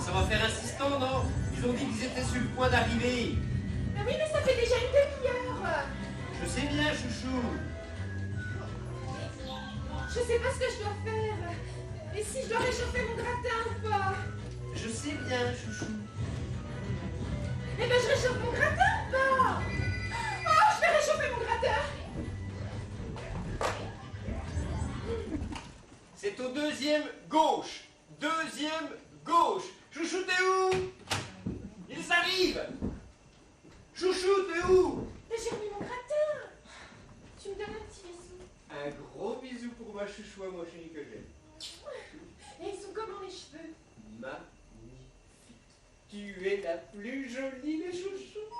Ça va faire insistant, non? Ils ont dit qu'ils étaient sur le point d'arriver. Ah oui, mais ça fait déjà une demi-heure. Je sais bien, chouchou. Je sais pas ce que je dois faire. Et si je dois réchauffer mon gratin ou pas? Je sais bien, chouchou. Eh ben, je réchauffe mon gratin ou pas? Oh, je vais réchauffer mon gratin. C'est au deuxième gauche. Deuxième gauche. Chouchou, t'es où? Ils arrivent. Chouchou, t'es où? Mais j'ai remis mon gratin. Tu me donnes un petit bisou? Un gros bisou pour ma chouchou à moi, chérie, que j'aime. Et ils sont comment les cheveux? Magnifique. Tu es la plus jolie des chouchous.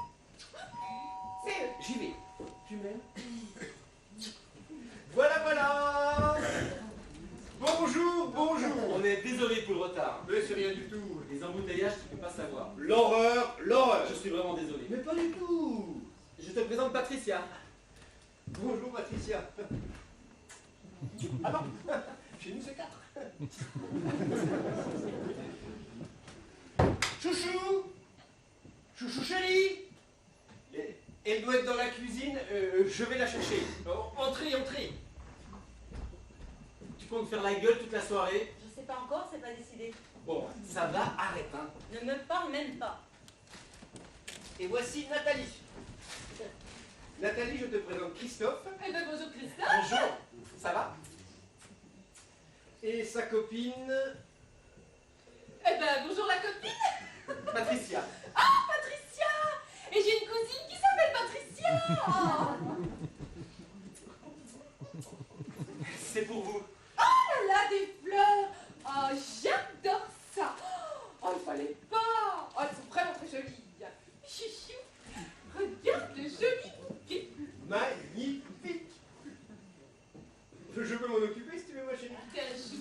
C'est eux. J'y vais. Tu m'aimes? Voilà, voilà. Bonjour, bonjour. On est désolé pour le retard. Mais c'est rien du tout. Les embouteillages, tu peux pas savoir. L'horreur, l'horreur. Je suis vraiment désolé. Mais pas du tout. Je te présente Patricia. Bonjour, Patricia. Ah non, chez nous c'est 4. Chouchou. Chouchou chérie. Elle doit être dans la cuisine, je vais la chercher. Entrez, entrez. Tu comptes faire la gueule toute la soirée? Je sais pas encore, c'est pas décidé. Bon, ça va, arrête, hein. Ne me parle même pas. Et voici Nathalie. Nathalie, je te présente Christophe. Eh ben, bonjour Christophe. Bonjour, ça va? Et sa copine, Eh ben, bonjour la copine. Patricia. Ah, Patricia. Et j'ai une cousine qui s'appelle Patricia. C'est pour vous. Oh là là, des fleurs. Oh, j'adore ça. Oh, il fallait pas. Oh, elles sont vraiment très jolies. Chouchou, regarde le joli bouquet. Magnifique. Je peux m'en occuper si tu veux, ma chérie. T'es un chou.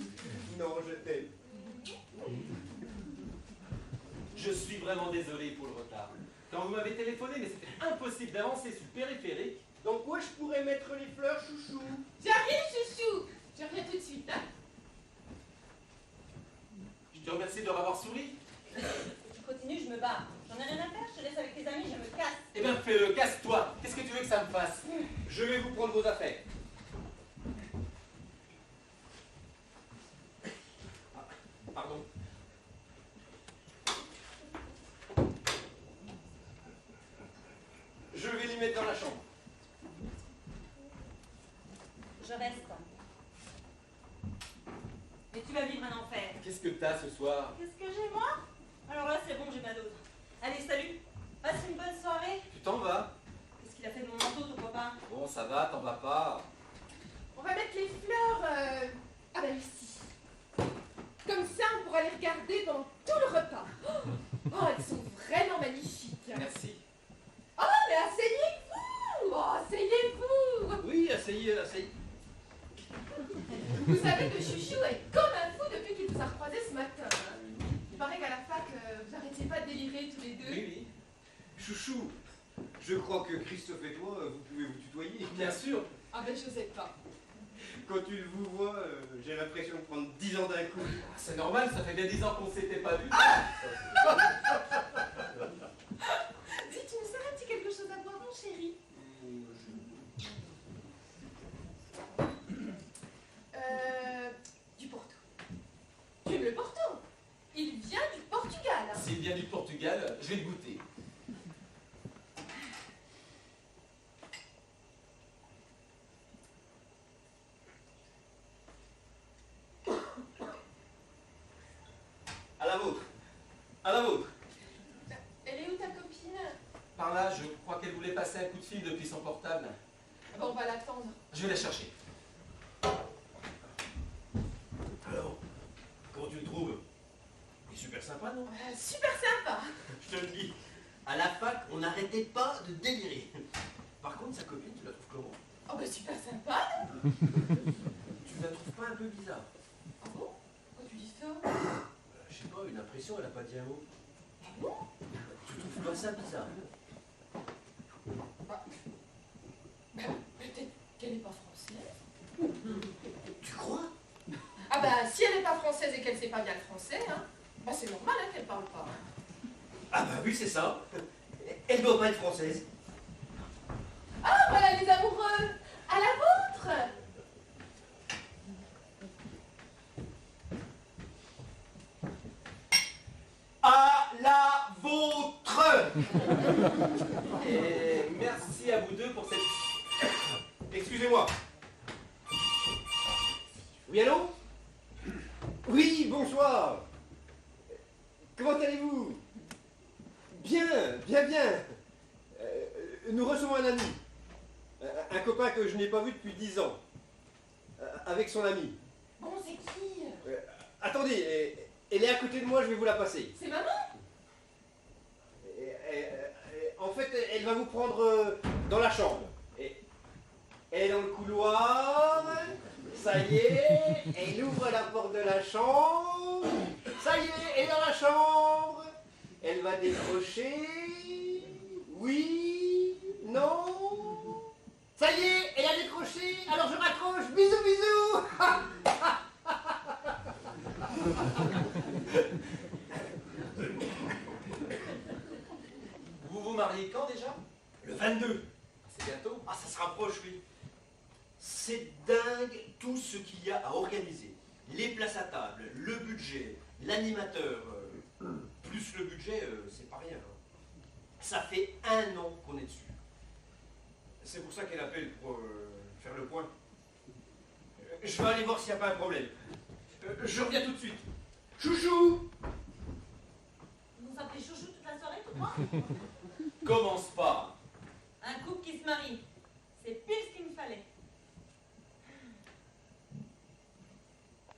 Non, je t'aime. Je suis vraiment désolé pour le retard. Quand vous m'avez téléphoné, mais c'était impossible d'avancer sur le périphérique. Donc où je pourrais mettre les fleurs, chouchou? J'arrive, chouchou. Je reviens tout de suite, hein. Je te remercie de leur avoir souri. Tu continues, je me barre. J'en ai rien à faire, je te laisse avec tes amis, je me casse. Eh bien, fais-le, casse-toi. Qu'est-ce que tu veux que ça me fasse? Je vais vous prendre vos affaires. Ah, pardon. Je vais les mettre dans la chambre. Je reste. Mais tu vas vivre un enfer. Qu'est-ce que t'as ce soir? Qu'est-ce que j'ai, moi? Alors là, c'est bon, j'ai ma dose. Allez, salut. Passe une bonne soirée. Tu t'en vas? Qu'est-ce qu'il a fait de mon manteau, ton copain? Bon, ça va, t'en vas pas. On va mettre les fleurs ah ben ici. Comme ça, on pourra les regarder pendant tout le repas. Oh, elles sont vraiment magnifiques. Merci. Oh, mais asseyez-vous. Oh, asseyez-vous. Oui, asseyez, asseyez. Vous savez que Chouchou est comme un fou depuis qu'il vous a recroisé ce matin. Il paraît qu'à la fac, vous arrêtiez pas de délirer tous les deux. Oui, oui. Chouchou, je crois que Christophe et toi, vous pouvez vous tutoyer. Bien sûr. Ah ben, je sais pas. Quand tu vous vois, j'ai l'impression de prendre 10 ans d'un coup. C'est normal, ça fait bien 10 ans qu'on s'était pas vus. Dis, tu me sers un petit quelque chose à boire, mon chéri? Du Porto. Tu aimes le Porto? Il vient du Portugal. S'il vient du Portugal, je vais le goûter. À la vôtre. À la vôtre. Elle est où ta copine? Par là, je crois qu'elle voulait passer un coup de fil depuis son portable. Bon, on va l'attendre. Je vais la chercher. Alors, comment tu le trouves? Il est super sympa, non? Super sympa. Je te le dis. À la fac, on n'arrêtait pas de délirer. Par contre, sa copine, tu la trouves comment? Oh bah super sympa. Tu la trouves pas un peu bizarre? Ah bon? Pourquoi tu dis ça? Je sais pas, une impression, elle a pas dit un mot. Ah bon? Tu trouves pas ça bizarre? Peut-être qu'elle n'est pas française. Tu crois? Ah bah si elle n'est pas française et qu'elle sait pas bien le français, hein. Bah, c'est normal hein, qu'elle parle pas. Ah bah oui, c'est ça. Elle doit pas être française. Ah, voilà les amoureux. À la vôtre. À la vôtre. Et merci à vous deux pour cette... Excusez-moi. Oui, allô? Oui, bonsoir. Comment allez-vous? Bien, bien, bien. Nous recevons un ami. Un copain que je n'ai pas vu depuis 10 ans. Avec son ami. Bon, c'est qui? Attendez, elle est à côté de moi, je vais vous la passer. C'est maman? En fait, elle va vous prendre dans la chambre. Elle est dans le couloir. Ça y est, elle ouvre la porte de la chambre. Ça y est, elle est dans la chambre. Elle va décrocher. Oui, non. Ça y est, elle a décroché. Alors je raccroche. Bisous, bisous. Vous vous mariez quand déjà? Le 22. C'est bientôt. Ah, ça se rapproche, oui. C'est dingue tout ce qu'il y a à organiser. Les places à table, le budget, l'animateur, plus le budget, c'est pas rien. Hein. Ça fait 1 an qu'on est dessus. C'est pour ça qu'elle appelle pour faire le point. Je vais aller voir s'il n'y a pas un problème. Je reviens tout de suite. Chouchou! Vous s'appelez chouchou toute la soirée, tout crois? Commence pas. Un couple qui se marie. C'est pile ce qu'il me fallait.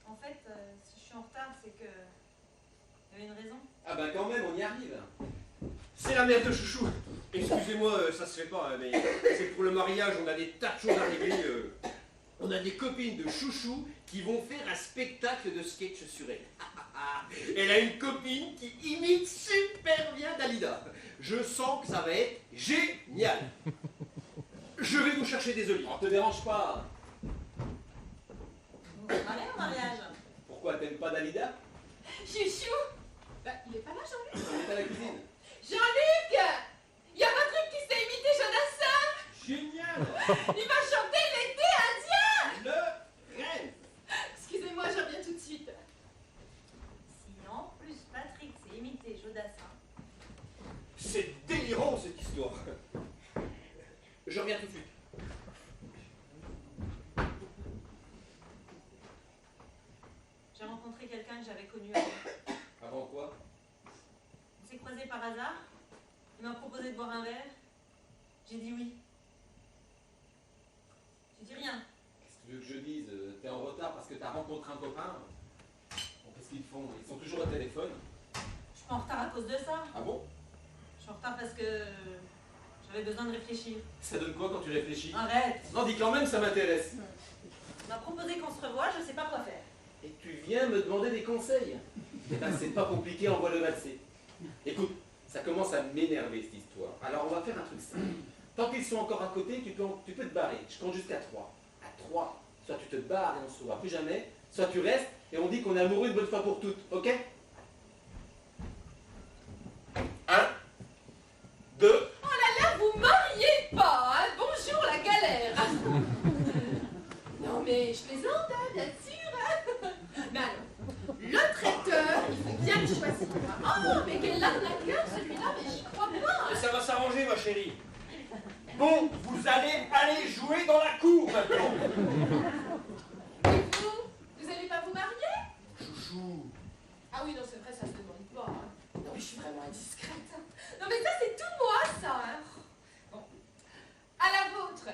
En fait, si je suis en retard, c'est que... il y avait une raison. Ah bah quand même, on y arrive. C'est la mère de Chouchou. Excusez-moi, ça se fait pas, hein, mais c'est pour le mariage, on a des tas de choses à régler. On a des copines de Chouchou qui vont faire un spectacle de sketch sur elle. Elle a une copine qui imite super bien Dalida. Je sens que ça va être génial. Je vais vous chercher des olives. On te dérange pas. Vous vous allez au mariage? Pourquoi t'aimes pas Dalida? Chouchou. Bah, il est pas là, Jean-Luc? On est à la cuisine. Jean-Luc! Il y a Patrick qui s'est imité Jonassin! Génial. Il va chanter l'été indien! Le rêve. Excusez-moi, je reviens tout de suite. Si en plus Patrick s'est imité Jodassin, C'est délirant cette histoire. Je reviens tout de suite. j'ai rencontré quelqu'un que j'avais connu avant. Avant quoi? On s'est croisés par hasard. Il m'a proposé de boire un verre. J'ai dit oui. J'ai dit rien. Qu'est-ce que tu veux que je dise? T'es en retard parce que t'as rencontré un copain? Bon, qu'est-ce qu'ils font? Ils sont toujours au téléphone. Je suis pas en retard à cause de ça. Ah bon? Je suis en retard parce que j'avais besoin de réfléchir. Ça donne quoi quand tu réfléchis? Arrête. Non, dis quand même, ça m'intéresse. Il m'a proposé qu'on se revoie, je sais pas quoi faire. Et tu viens me demander des conseils? Eh ben, c'est pas compliqué, envoie le valser. Écoute, ça commence à m'énerver cette histoire. Alors on va faire un truc simple. Tant qu'ils sont encore à côté, tu peux te barrer. Je compte jusqu'à 3. À 3, soit tu te barres et on se revoit plus jamais, soit tu restes et on dit qu'on est amoureux une bonne fois pour toutes, ok? 1, 2. Oh là là, vous mariez pas, hein? Bonjour la galère! Non mais je plaisante, hein, bien sûr! Hein. Mais alors, le traiteur, il faut bien le choisir. Hein. Oh, mais quel arnaqueur celui-là, mais j'y crois pas! Et ça va s'arranger, ma chérie. Bon, vous allez aller jouer dans la cour maintenant. Et vous allez pas vous marier? Chouchou. Ah oui, non, c'est vrai, ça se demande pas. Hein. Non, mais je suis vraiment indiscrète. Hein. Non, mais ça, c'est tout moi, ça. Hein. Bon, à la vôtre.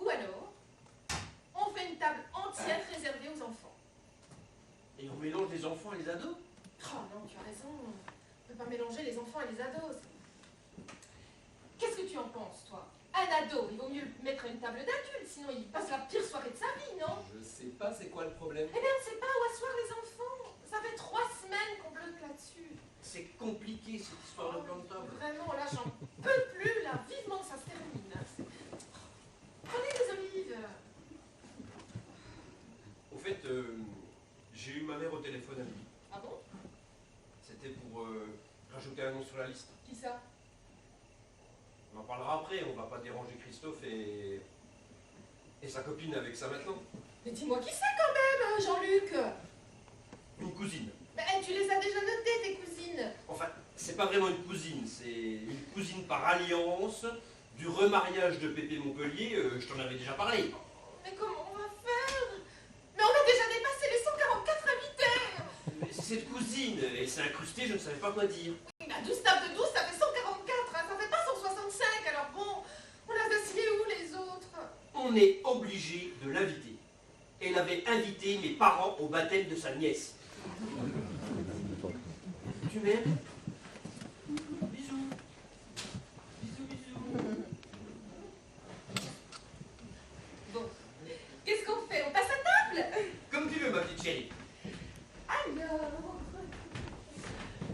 Ou alors, on fait une table entière réservée aux enfants. Et on mélange les enfants et les ados? Oh non, tu as raison. On ne peut pas mélanger les enfants et les ados. Qu'est-ce que tu en penses, toi? Un ado, il vaut mieux mettre à une table d'adultes, sinon il passe la pire soirée de sa vie, non? Je sais pas c'est quoi le problème. Eh bien, on ne sait pas où asseoir les enfants. Ça fait 3 semaines qu'on bloque là-dessus. C'est compliqué cette histoire de plan de table. Vraiment, là, j'en peux plus, là. Vivement que ça se termine. Prenez des olives. Au fait, j'ai eu ma mère au téléphone à midi. Ah rajouter un nom sur la liste. Qui ça? On en parlera après, on va pas déranger Christophe et sa copine avec ça maintenant. Mais dis-moi qui c'est quand même, hein, Jean-Luc? Une cousine. Ben, tu les as déjà notées, tes cousines. Enfin, c'est pas vraiment une cousine, c'est une cousine par alliance du remariage de Pépé Montpellier, je t'en avais déjà parlé. Mais comment on va faire? Mais on a déjà dépassé les 144 invités. Mais c'est cette cousine, et c'est incrusté, je ne savais pas quoi dire. Oui, bah 12 tables de 12, ça fait 144, hein, ça fait pas 165, alors bon, on a vacillé où les autres? On est obligé de l'inviter. Elle avait invité mes parents au baptême de sa nièce. Tu m'aimes? Bisous. Bisous, bisous. Bon, qu'est-ce qu'on fait? On passe à table? Comme tu veux, ma petite chérie. Alors,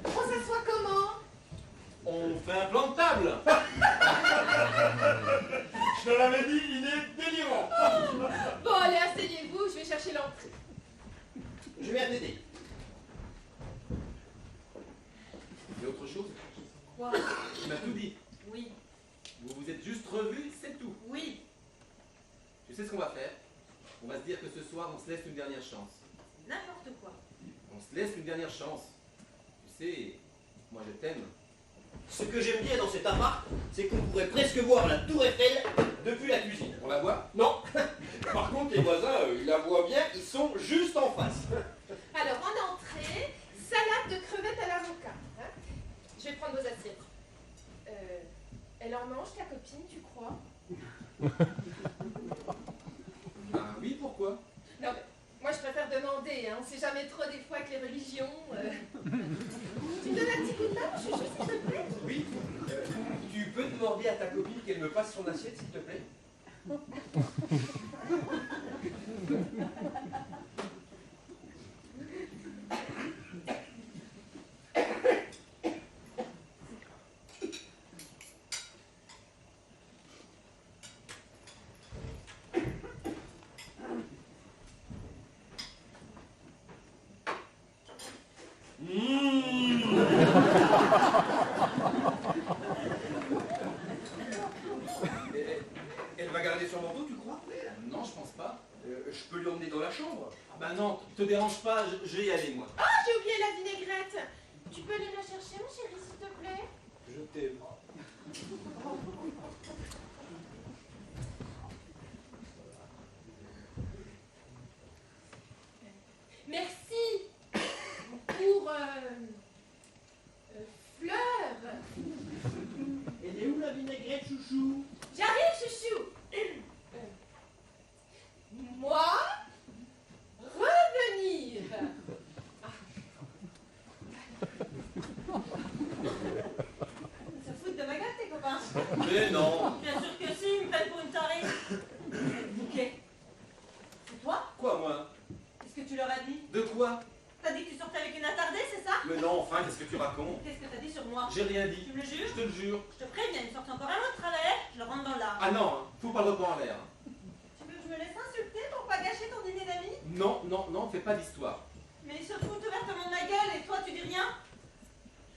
on s'assoit comment? On fait un plan de table. Je te l'avais dit, il est délirant. Bon, allez, asseyez-vous, je vais chercher l'entrée. Je viens t'aider. Et autre chose? Quoi? Il m'a tout dit. Oui. Vous vous êtes juste revus, c'est tout. Oui. Tu sais ce qu'on va faire? On va se dire que ce soir, on se laisse une dernière chance. N'importe quoi. On se laisse une dernière chance. Tu sais, moi je t'aime. Ce que j'aime bien dans cet appart, c'est qu'on pourrait presque voir la tour Eiffel depuis la cuisine. On la voit? Non. Par contre, les voisins, ils la voient bien, ils sont juste en face. Alors, en entrée, salade de crevettes à l'avocat. Hein, je vais prendre vos assiettes. Elle en mange, ta copine, tu crois? Ah oui, pourquoi? Non, mais moi, je préfère demander. Hein, on sait jamais trop des fois avec les religions. Tu me donnes un petit coup de main, chouchou, s'il te plaît? Oui. Tu peux demander à ta copine qu'elle me passe son assiette, s'il te plaît? Elle va garder son manteau, tu crois? Non, je pense pas. Je peux lui emmener dans la chambre. Ah bah non, te dérange pas, je vais y aller moi. Ah, j'ai oublié la vinaigrette. Tu peux aller la chercher, mon chéri, s'il te plaît? Je t'aime. Merci pour fleurs. Elle est où la vinaigrette, chouchou? J'arrive, chouchou. Moi, revenir. Ils se foutent de ma gueule, tes copains. Mais non. Bien sûr que si, ils me prennent pour une tarée. Cette bouquet. C'est toi? Quoi moi? Qu'est-ce que tu leur as dit? De quoi? T'as dit que tu sortais avec une attardée, c'est ça? Mais non, enfin, qu'est-ce que tu racontes? Qu'est-ce que t'as dit sur moi? J'ai rien dit. Tu me le jures? Je te le jure. Je te préviens, il sortit encore un autre travers, je le rentre dans l'arbre. Ah non, hein, faut pas le reprendre en l'air. Tu veux que je me laisse insulter pour pas gâcher ton dîner d'amis? Non, non, non, fais pas d'histoire. Mais ils se foutent ouvertement de ma gueule et toi tu dis rien?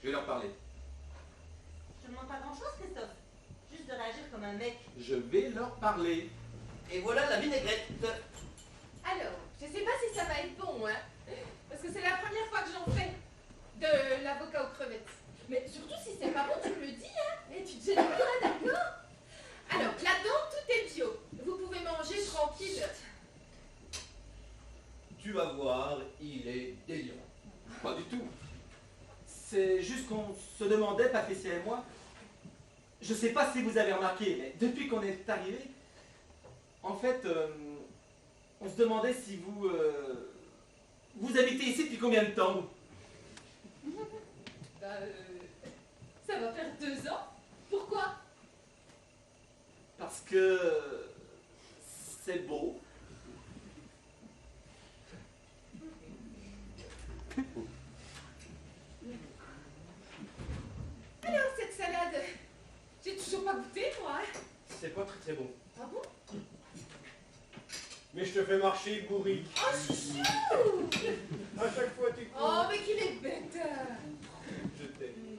Je vais leur parler. Je te demande pas grand chose, Christophe. Juste de réagir comme un mec. Je vais leur parler. Et voilà la vinaigrette. Alors, je sais pas si ça va être bon, hein, parce que c'est la première fois que j'en fais de l'avocat aux crevettes. Mais surtout si c'est pas bon, tu me le dis, hein, et tu te gênes pas, d'accord? Alors, là-dedans, tout est bio. Vous pouvez manger tranquille. Tu vas voir, il est délirant. Pas du tout. C'est juste qu'on se demandait, Patricia et moi, je sais pas si vous avez remarqué, mais depuis qu'on est arrivé, en fait, on se demandait si vous... vous habitez ici depuis combien de temps? Bah, ça va faire 2 ans. Pourquoi? Parce que... c'est beau. Alors, cette salade, j'ai toujours pas goûté, moi. Hein. C'est pas très très bon. Ah bon? Mais je te fais marcher, bourrique. Oh, chouchou! À chaque fois, tu Oh, mais qu'il est bête! Je t'aime.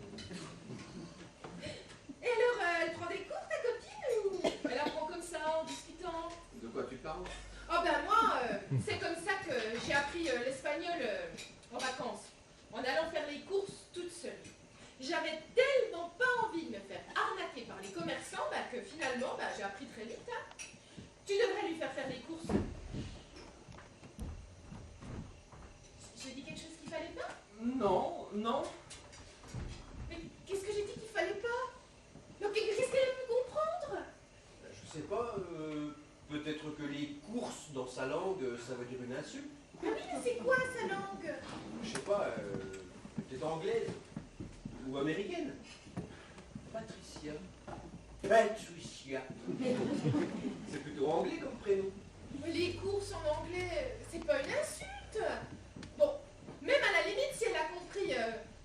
sais pas, peut-être que les courses dans sa langue, ça veut dire une insulte. Ah oui, mais c'est quoi sa langue? Je sais pas, peut-être anglaise ou américaine. Patricia. Patricia. C'est plutôt anglais comme prénom. Les courses en anglais, c'est pas une insulte. Bon, même à la limite, si elle a compris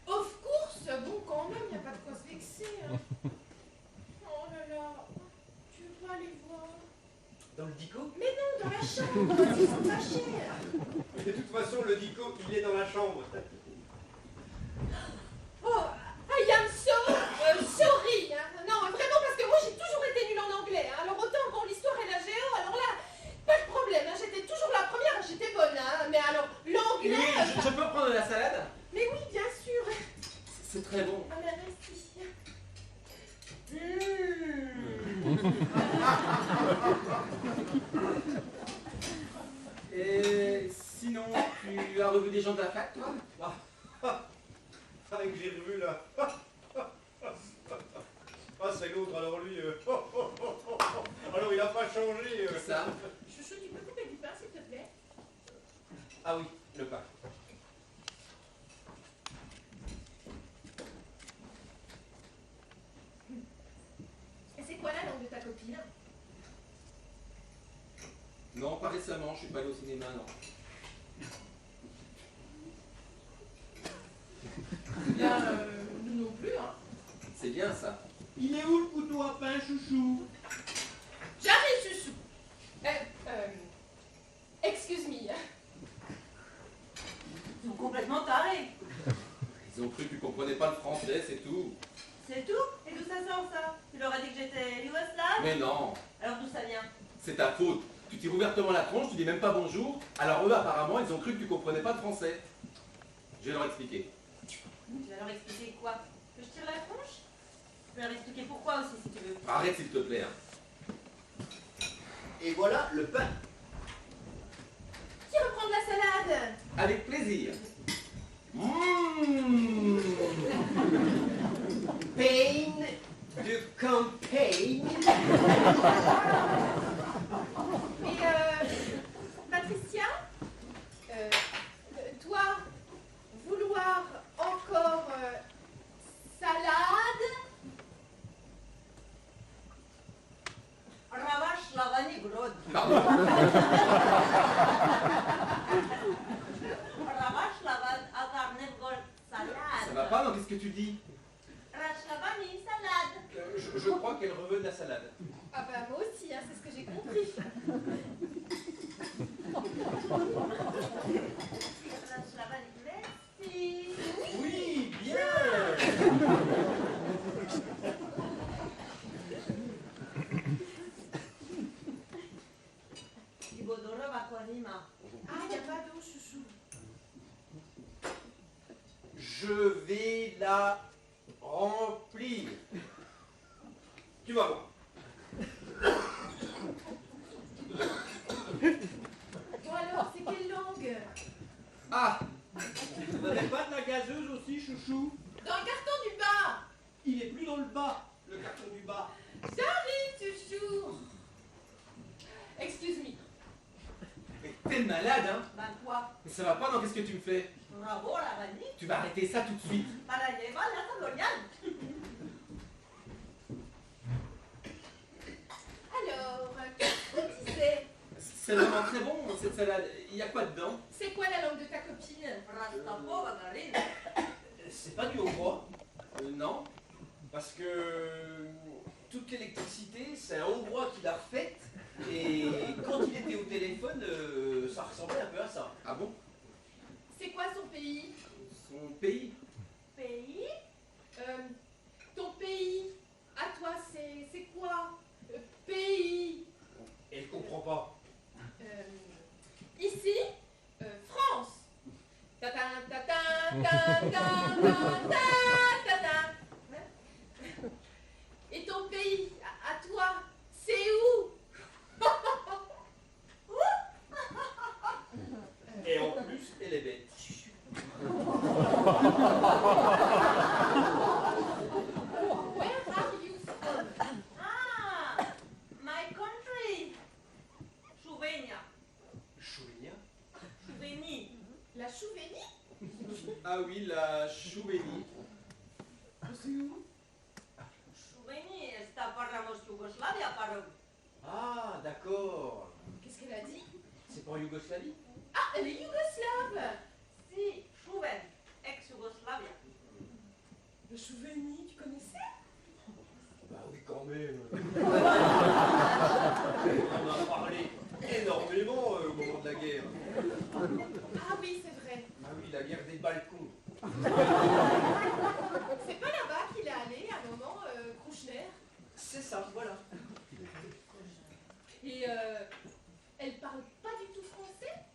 off course, bon, quand même, y a pas de quoi se vexer. Hein. Oh là là, tu veux pas aller voir? Dans le dico? Mais non, dans la chambre, ils sont pas chers. De toute façon, le dico, il est dans la chambre. Oh, I am sorry. Hein. Non, vraiment, parce que moi, j'ai toujours été nulle en anglais. Hein. Alors autant, bon, l'histoire et la géo, alors là, pas de problème. Hein. J'étais toujours la première, j'étais bonne. Hein. Mais alors, l'anglais... Oui, je peux prendre de la salade? Mais oui, bien sûr. C'est très bon. Ah ben, merci. Et sinon, tu as revu des gens de la fac, toi? Ah, que j'ai revu là. Ah, c'est l'autre, alors lui. Alors il a pas changé. Ça? Chouchou, tu peux couper du pain, s'il te plaît? Ah oui, le pain. Et c'est quoi la langue de ta copine? Non, pas récemment, je suis pas allé au cinéma, non. Bien, nous non plus, hein. C'est bien ça. Il est où le couteau à pain, chouchou? J'arrive, chouchou. Excuse me. Ils sont complètement tarés. Ils ont cru que tu comprenais pas le français, c'est tout. C'est tout? Et d'où ça sort ça? Tu leur as dit que j'étais yougoslave? Mais non, Alors d'où ça vient? c'est ta faute. Tu tires ouvertement la tronche, tu dis même pas bonjour. Alors eux, apparemment, ils ont cru que tu comprenais pas le français. Je vais leur expliquer. Tu vas leur expliquer quoi? Que je tire la tronche? Je vais leur expliquer pourquoi aussi si tu veux. Arrête s'il te plaît. Hein. Et voilà le pain. Qui reprend de la salade? Avec plaisir. Pain de campagne. Et Patricia, toi, vouloir encore salade? Ravache la vanille grode. Pardon. Ravache la vanille grode. Salade. Ça va pas, non? Qu'est-ce que tu dis? Ravache la vanille salade. Je crois qu'elle reveut de la salade. Ah bah moi aussi, hein, c'est ce que j'ai compris. Ravache la vanille. Merci. Oui, bien. Ibodoro Bakorima. Ah, y a pas d'eau, chouchou. Je vais la remplir. Tu vas voir. Bon alors, c'est quelle langue? Ah, Vous n'avez pas de la gazeuse aussi, chouchou? Dans le carton du bas. Il est plus dans le bas, le carton du bas. J'arrive, chouchou. Excuse me. mais t'es malade, hein? Ben quoi? Mais ça va pas, non? Qu'est-ce que tu me fais? Bravo la vanille. Tu vas arrêter ça tout de suite. Para llevar la saloriale. Alors, qu'est-ce que tu sais? C'est vraiment très bon, cette salade. Il y a quoi dedans? C'est quoi la langue de ta copine? Rastapo Bagarine. C'est pas du hongrois. Non. Parce que toute l'électricité, c'est un hongrois qui l'a refaite. Et quand il était au téléphone, ça ressemblait un peu à ça. Ah bon? C'est quoi son pays? Son pays? Pays. Ton pays, à toi, c'est quoi? Pays. Elle comprend pas. Ici, France. Ta-ta, ta-ta, ta-ta, ta-ta, ta-ta. Et ton pays, à toi, c'est où? Et en plus, elle est bête. Where are you from? Ah, my Ah oui, la Chouvenie. C'est où? Chouvenie, sta parlamos Yougoslavia, parle. Ah, d'accord. Qu'est-ce qu'elle a dit? C'est pas en Yougoslavie? Ah, elle est yougoslave. Si, Chouven, ex-Yougoslavia. Le Chouveni, tu connaissais? Bah oui, quand même. On en a parlé énormément au moment de la guerre. Ah oui, c'est vrai. Ah oui, la guerre des balcons. C'est pas là-bas qu'il est allé à un moment, Krouchner. C'est ça, voilà. Et elle parle pas du tout français?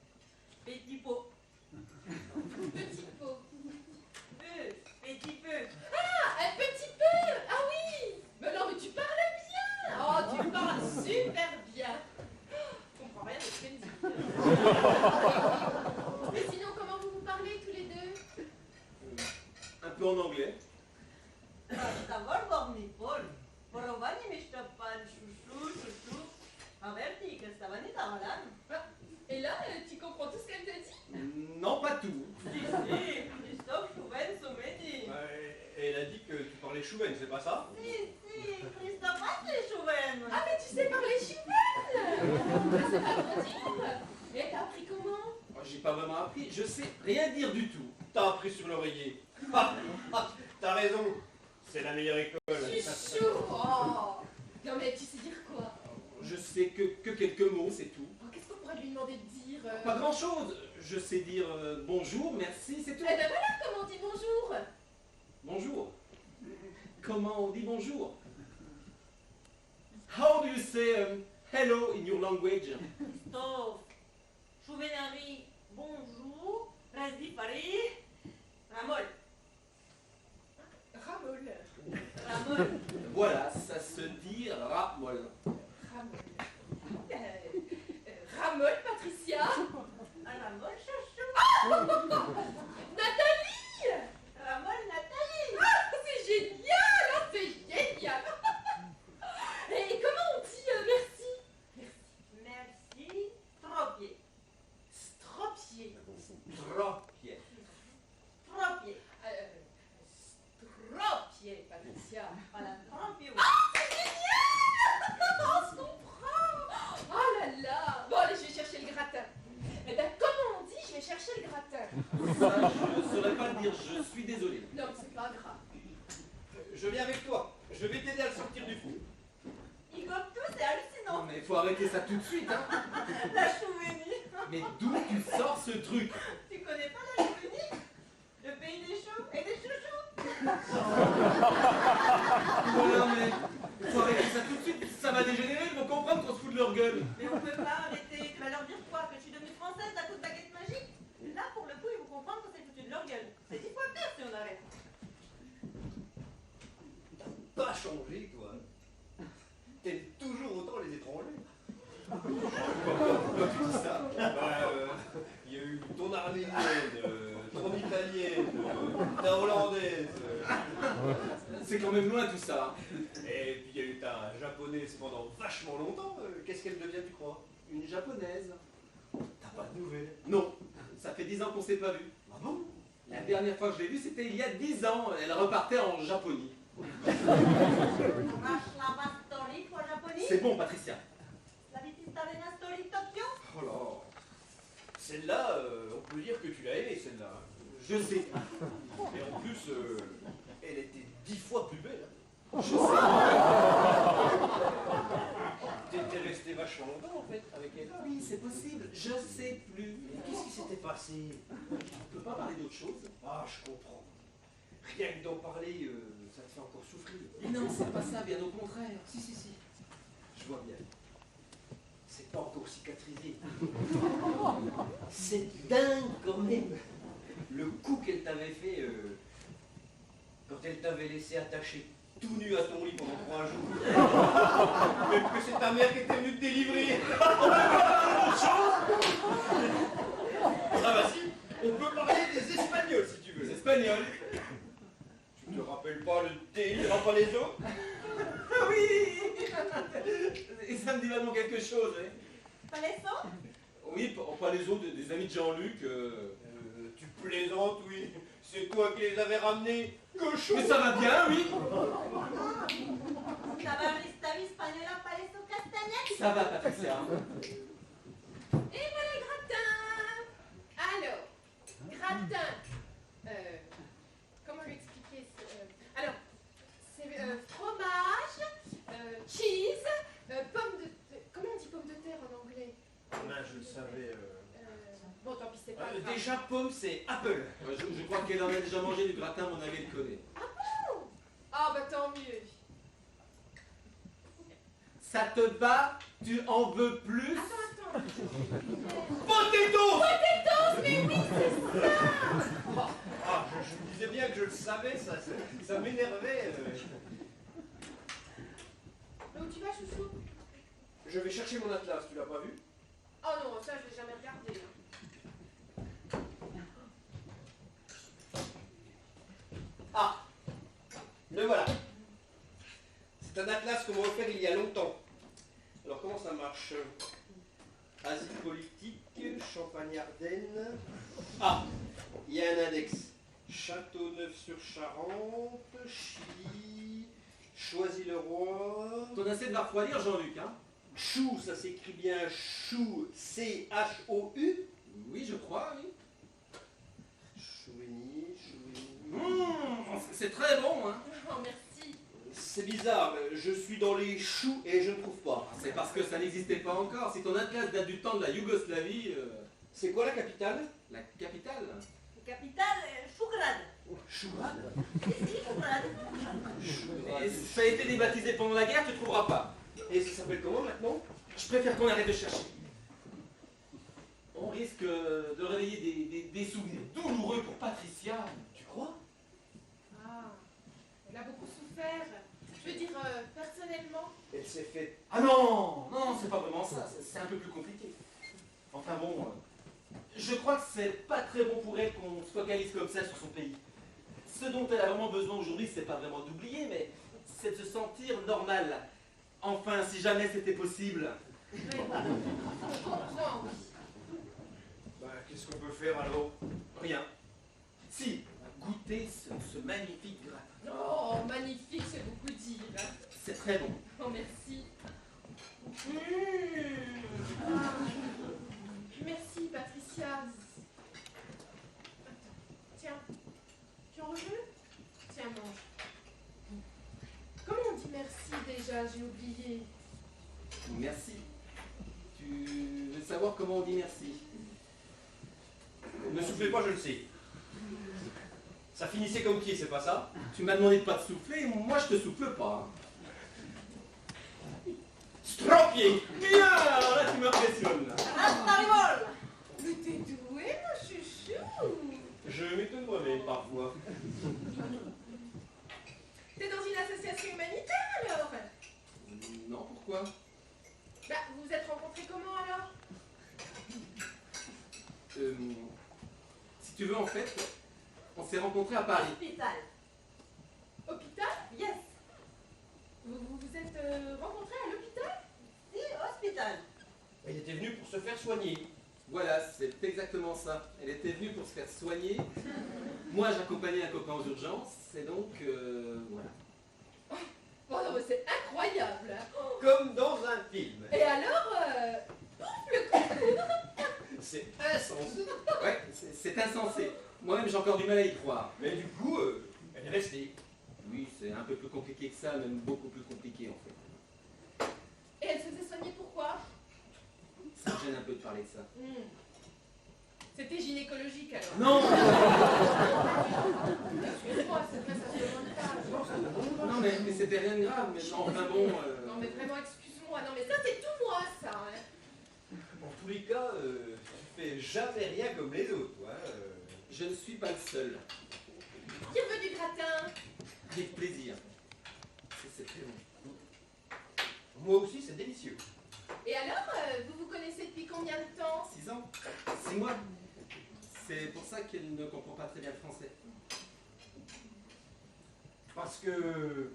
Petit pot. Petit pot. Petit peu. Ah, un petit peu. Ah oui. Mais non, mais tu parles bien. Oh, tu parles super bien. Je comprends rien de ce qu'elle dit. Mais sinon, comment vous parlez tous les deux? Un peu en anglais. Разговор главный пол. Поровани мечта пан шушу. Аверти, que ça va не tavalan. Et là, tu comprends tout ce qu'elle te dit? Non, pas tout. Si, si, Christophe Chouven Soumedi. Elle a dit que tu parlais chouven, c'est pas ça? Si, si, Christophe c'est Chouven. Ah, mais tu sais parler chouette. C'est pas trop dire. Et t'as appris comment? Oh, j'ai pas vraiment appris, je sais rien dire du tout. T'as appris sur l'oreiller. T'as raison. C'est la meilleure école. Chouchou. Oh. Non, mais tu sais dire quoi? Je sais que quelques mots, c'est tout. Oh, qu'est-ce qu'on pourrait lui demander de dire? Pas grand chose. Je sais dire bonjour, merci, c'est tout. Eh ben voilà comment on dit bonjour. Bonjour. Comment on dit bonjour? How do you say hello in your language? Christophe, Chouvenari, bonjour, Resti Paris, Ramol. Ramol. Ramol. Voilà, ça se dit ramol. Ramol. Ramol, Patricia. Ramol chouchou. Nathalie. Ramol Nathalie. Ah, c'est génial. Ah, c'est génial. Et comment on dit merci? Merci, Tropier. Stropier. Tropier. Tropier. Stropier, Patricia. Voilà, Tropier. C'est génial. On se comprend. Oh là là. Bon, allez, je vais chercher le gratin. Eh ben, comment on dit, je vais chercher le gratin? Ça, je ne saurais pas le dire, je suis désolé. Non, mais c'est pas grave. Je viens avec toi. Je vais t'aider à le sortir du fou. Ils gobe tout, c'est hallucinant. Non mais faut arrêter ça tout de suite, hein. La Chouvenie. Mais d'où tu sors ce truc? Tu connais pas la Chouvenie? Le pays des choux et des chouchous. Voilà, mais faut arrêter ça tout de suite, ça va dégénérer, ils vont comprendre qu'on se fout de leur gueule. Mais on peut pas arrêter. Tu vas leur dire quoi? Que je suis devenue française à cause de baguette magique? Là, pour le coup, ils vont comprendre que c'est foutu de leur gueule. C'est 10 fois pire si on arrête. T'as pas changé, toi. T'aimes toujours autant les étrangers. Pourquoi tu dis ça? Il y a eu ton arménienne, ton italienne, ta hollandaise. C'est quand même loin tout ça. Et puis il y a eu ta japonaise pendant vachement longtemps. Qu'est-ce qu'elle devient, tu crois? Une japonaise. T'as pas de nouvelles? Non, ça fait 10 ans qu'on s'est pas vu. Ah bon? La dernière fois que je l'ai vue, c'était il y a 10 ans. Elle repartait en Japonie. Rash la bastori pour Japonie. C'est bon, Patricia. La vitista vena story Tokyo. Oh là. Celle-là, on peut dire que tu l'as aimée, celle-là. Je sais. Et en plus, elle était 10 fois plus belle. Je sais. T'étais resté vachement longtemps, en fait, avec elle. Oui, c'est possible. Je sais plus. Qu'est-ce qui s'était passé? On peut pas parler d'autre chose. Ah, je comprends. Rien que d'en parler, ça te fait encore souffrir. Non, c'est pas ça, bien au contraire. Si, si, si. Je vois bien. C'est pas encore cicatrisé. C'est dingue quand même. Le coup qu'elle t'avait fait quand elle t'avait laissé attaché tout nu à ton lit pendant 3 jours. Même que c'est ta mère qui était venue te délivrer. Ah bah si, on peut parler des Espagnols si tu veux. Les Espagnols. Tu te rappelles pas le délire à Palaiso? Ah oui. Et ça me dit vraiment quelque chose, hein. Palaiso. Oui, pas les autres, des amis de Jean-Luc. Tu plaisantes, oui. C'est toi qui les avais ramenés, cochon. Mais ça va bien, oui. Una barista española para esto castañas. Ça va, Patricia. Et voilà le gratin. Alors, gratin. Comment lui expliquer alors, c'est fromage, cheese, pomme de terre. Comment on dit pomme de terre en anglais? Ah, je le savais. Bon, tant pis, c'est pas grave. Déjà, pomme, c'est apple. Je crois qu'elle en a déjà mangé du gratin, mon ami le connaît. Ah bah tant mieux. Ça te bat? Tu en veux plus? Attends. Potato. Mais oui, c'est ça. Ah, je me disais bien que je le savais, ça m'énervait. Mais où tu vas, chouchou? Je vais chercher mon atlas, tu l'as pas vu? Oh non, ça je l'ai jamais regardé. Hein. Ah, le voilà. C'est un atlas qu'on m'a offert il y a longtemps. Alors comment ça marche? Asie politique, Champagne-Ardenne. Ah, il y a un index. Châteauneuf-sur-Charente, Chili, Choisy-le-Roi. T'en as assez de la refroidir, Jean-Luc, hein? Chou, ça s'écrit bien Chou, C-H-O-U. Oui, je crois, oui. Chouvigny. C'est très bon, hein? Oh, merci. C'est bizarre, je suis dans les choux et je ne trouve pas. C'est parce que ça n'existait pas encore. Si ton atlas date du temps de la Yougoslavie, C'est quoi la capitale? la capitale. Capital, Chougrad. Chougrad. Sí, Chougrad. Et ça a été débaptisé pendant la guerre, tu trouveras pas. Et ça s'appelle comment maintenant? Je préfère qu'on arrête de chercher. On risque de réveiller des souvenirs douloureux pour Patricia. Tu crois? Ah, elle a beaucoup souffert. Je veux dire, personnellement. Elle s'est fait... Ah non, non, c'est pas vraiment ça. C'est un peu plus compliqué. Enfin bon, je crois que c'est pas très bon pour elle qu'on se focalise comme ça sur son pays. Ce dont elle a vraiment besoin aujourd'hui, c'est pas vraiment d'oublier, mais c'est de se sentir normale. Enfin, si jamais c'était possible. Ouais, je comprends. Bah, qu'est-ce qu'on peut faire alors? Rien. Si, goûter ce magnifique gratin. Oh, magnifique, c'est beaucoup dire. Hein. C'est très bon. Oh, merci. Ah. Merci, Patricia. Attends, tiens. Tu en veux? Tiens, mange. Comment on dit merci déjà? J'ai oublié. Merci. Tu veux savoir comment on dit merci? Ne soufflez pas, je le sais. Ça finissait comme qui, c'est pas ça? Tu m'as demandé de pas te souffler, moi je te souffle pas. Stropié. Bien, alors là tu m'impressionnes. Astaribol. Mais t'es doué, mon chouchou. Je m'étonne moi-même parfois. T'es dans une association humanitaire alors? Non, pourquoi? Bah, vous vous êtes rencontrés comment alors? Si tu veux en fait, on s'est rencontrés à Paris. Hospital. Hôpital? Yes. Vous vous êtes rencontrés à l'hôpital? Si, hospital. Elle était venue pour se faire soigner. Voilà, c'est exactement ça. Elle était venue pour se faire soigner. Moi j'accompagnais un copain aux urgences, et donc voilà. Oh non, mais c'est incroyable! Hein. Comme dans un film. Et alors, pouf, le concours! C'est insensé. Ouais, c'est insensé. Moi-même j'ai encore du mal à y croire. Mais du coup, elle est restée. Oui, c'est un peu plus compliqué que ça, même beaucoup plus compliqué en fait. Et elle se faisait soigner pourquoi? Ça me gêne un peu de parler de ça. C'était gynécologique alors? Non. Excuse-moi, c'est vrai, ça se demande pas. Non mais c'était rien de grave, mais non, enfin bon... Non mais vraiment, excuse-moi. Non mais ça, c'est tout moi, ça. Hein. En tous les cas, tu fais jamais rien comme les autres, toi. Je ne suis pas le seul. Qui veut du gratin? Avec plaisir. C'est très bon. Moi aussi, c'est délicieux. Et alors, vous vous connaissez depuis combien de temps? 6 ans 6 mois. C'est pour ça qu'elle ne comprend pas très bien le français. Parce que...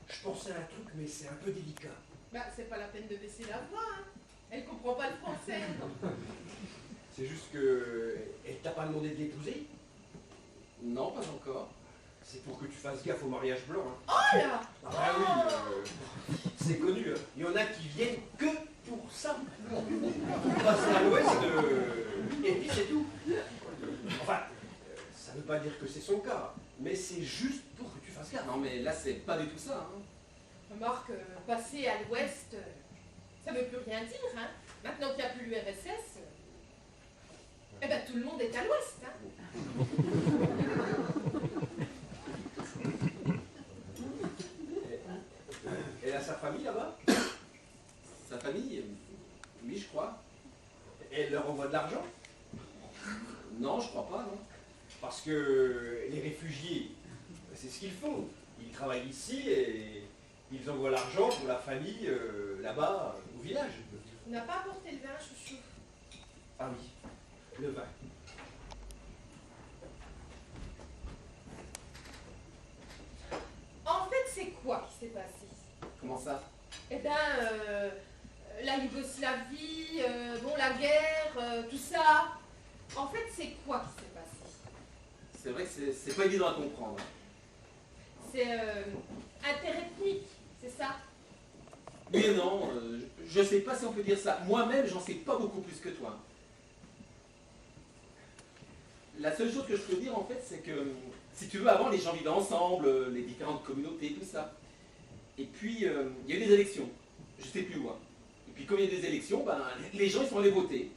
Je pensais à un truc, mais c'est un peu délicat. Bah, c'est pas la peine de baisser la voix, hein. Elle comprend pas le français. C'est juste que... Elle t'a pas demandé de l'épouser? Non, pas encore. C'est pour que tu fasses gaffe au mariage blanc. Hein. Oh là! Ah oui, c'est connu. Hein. Il y en a qui viennent que pour ça. Passer à l'ouest, et puis c'est tout. Enfin, ça ne veut pas dire que c'est son cas, mais c'est juste pour que tu fasses gaffe. Non, mais là, c'est pas du tout ça. Hein. Remarque, passer à l'ouest, ça veut plus rien dire, hein. Maintenant qu'il n'y a plus l'URSS, eh ben tout le monde est à l'ouest, hein. Elle a sa famille là-bas? Sa famille, oui, je crois. Elle leur envoie de l'argent? Non, je crois pas, non. Parce que les réfugiés, c'est ce qu'ils font. Ils travaillent ici et ils envoient l'argent pour la famille là-bas, au village. On n'a pas apporté le vin, chouchou. Ah oui, le vin. En fait, c'est quoi qui s'est passé? Comment ça? Eh ben, la Yougoslavie, bon, la guerre, tout ça. En fait, c'est quoi qui s'est passé? C'est vrai que c'est pas évident à comprendre. C'est interethnique, c'est ça? Oui et non, je sais pas si on peut dire ça. Moi-même, j'en sais pas beaucoup plus que toi. La seule chose que je peux dire, en fait, c'est que, si tu veux, avant, les gens vivaient ensemble, les différentes communautés, tout ça. Et puis, il y a eu des élections. Je sais plus où. Hein. Et puis, comme il y a eu des élections, ben, les gens, ils sont allés voter.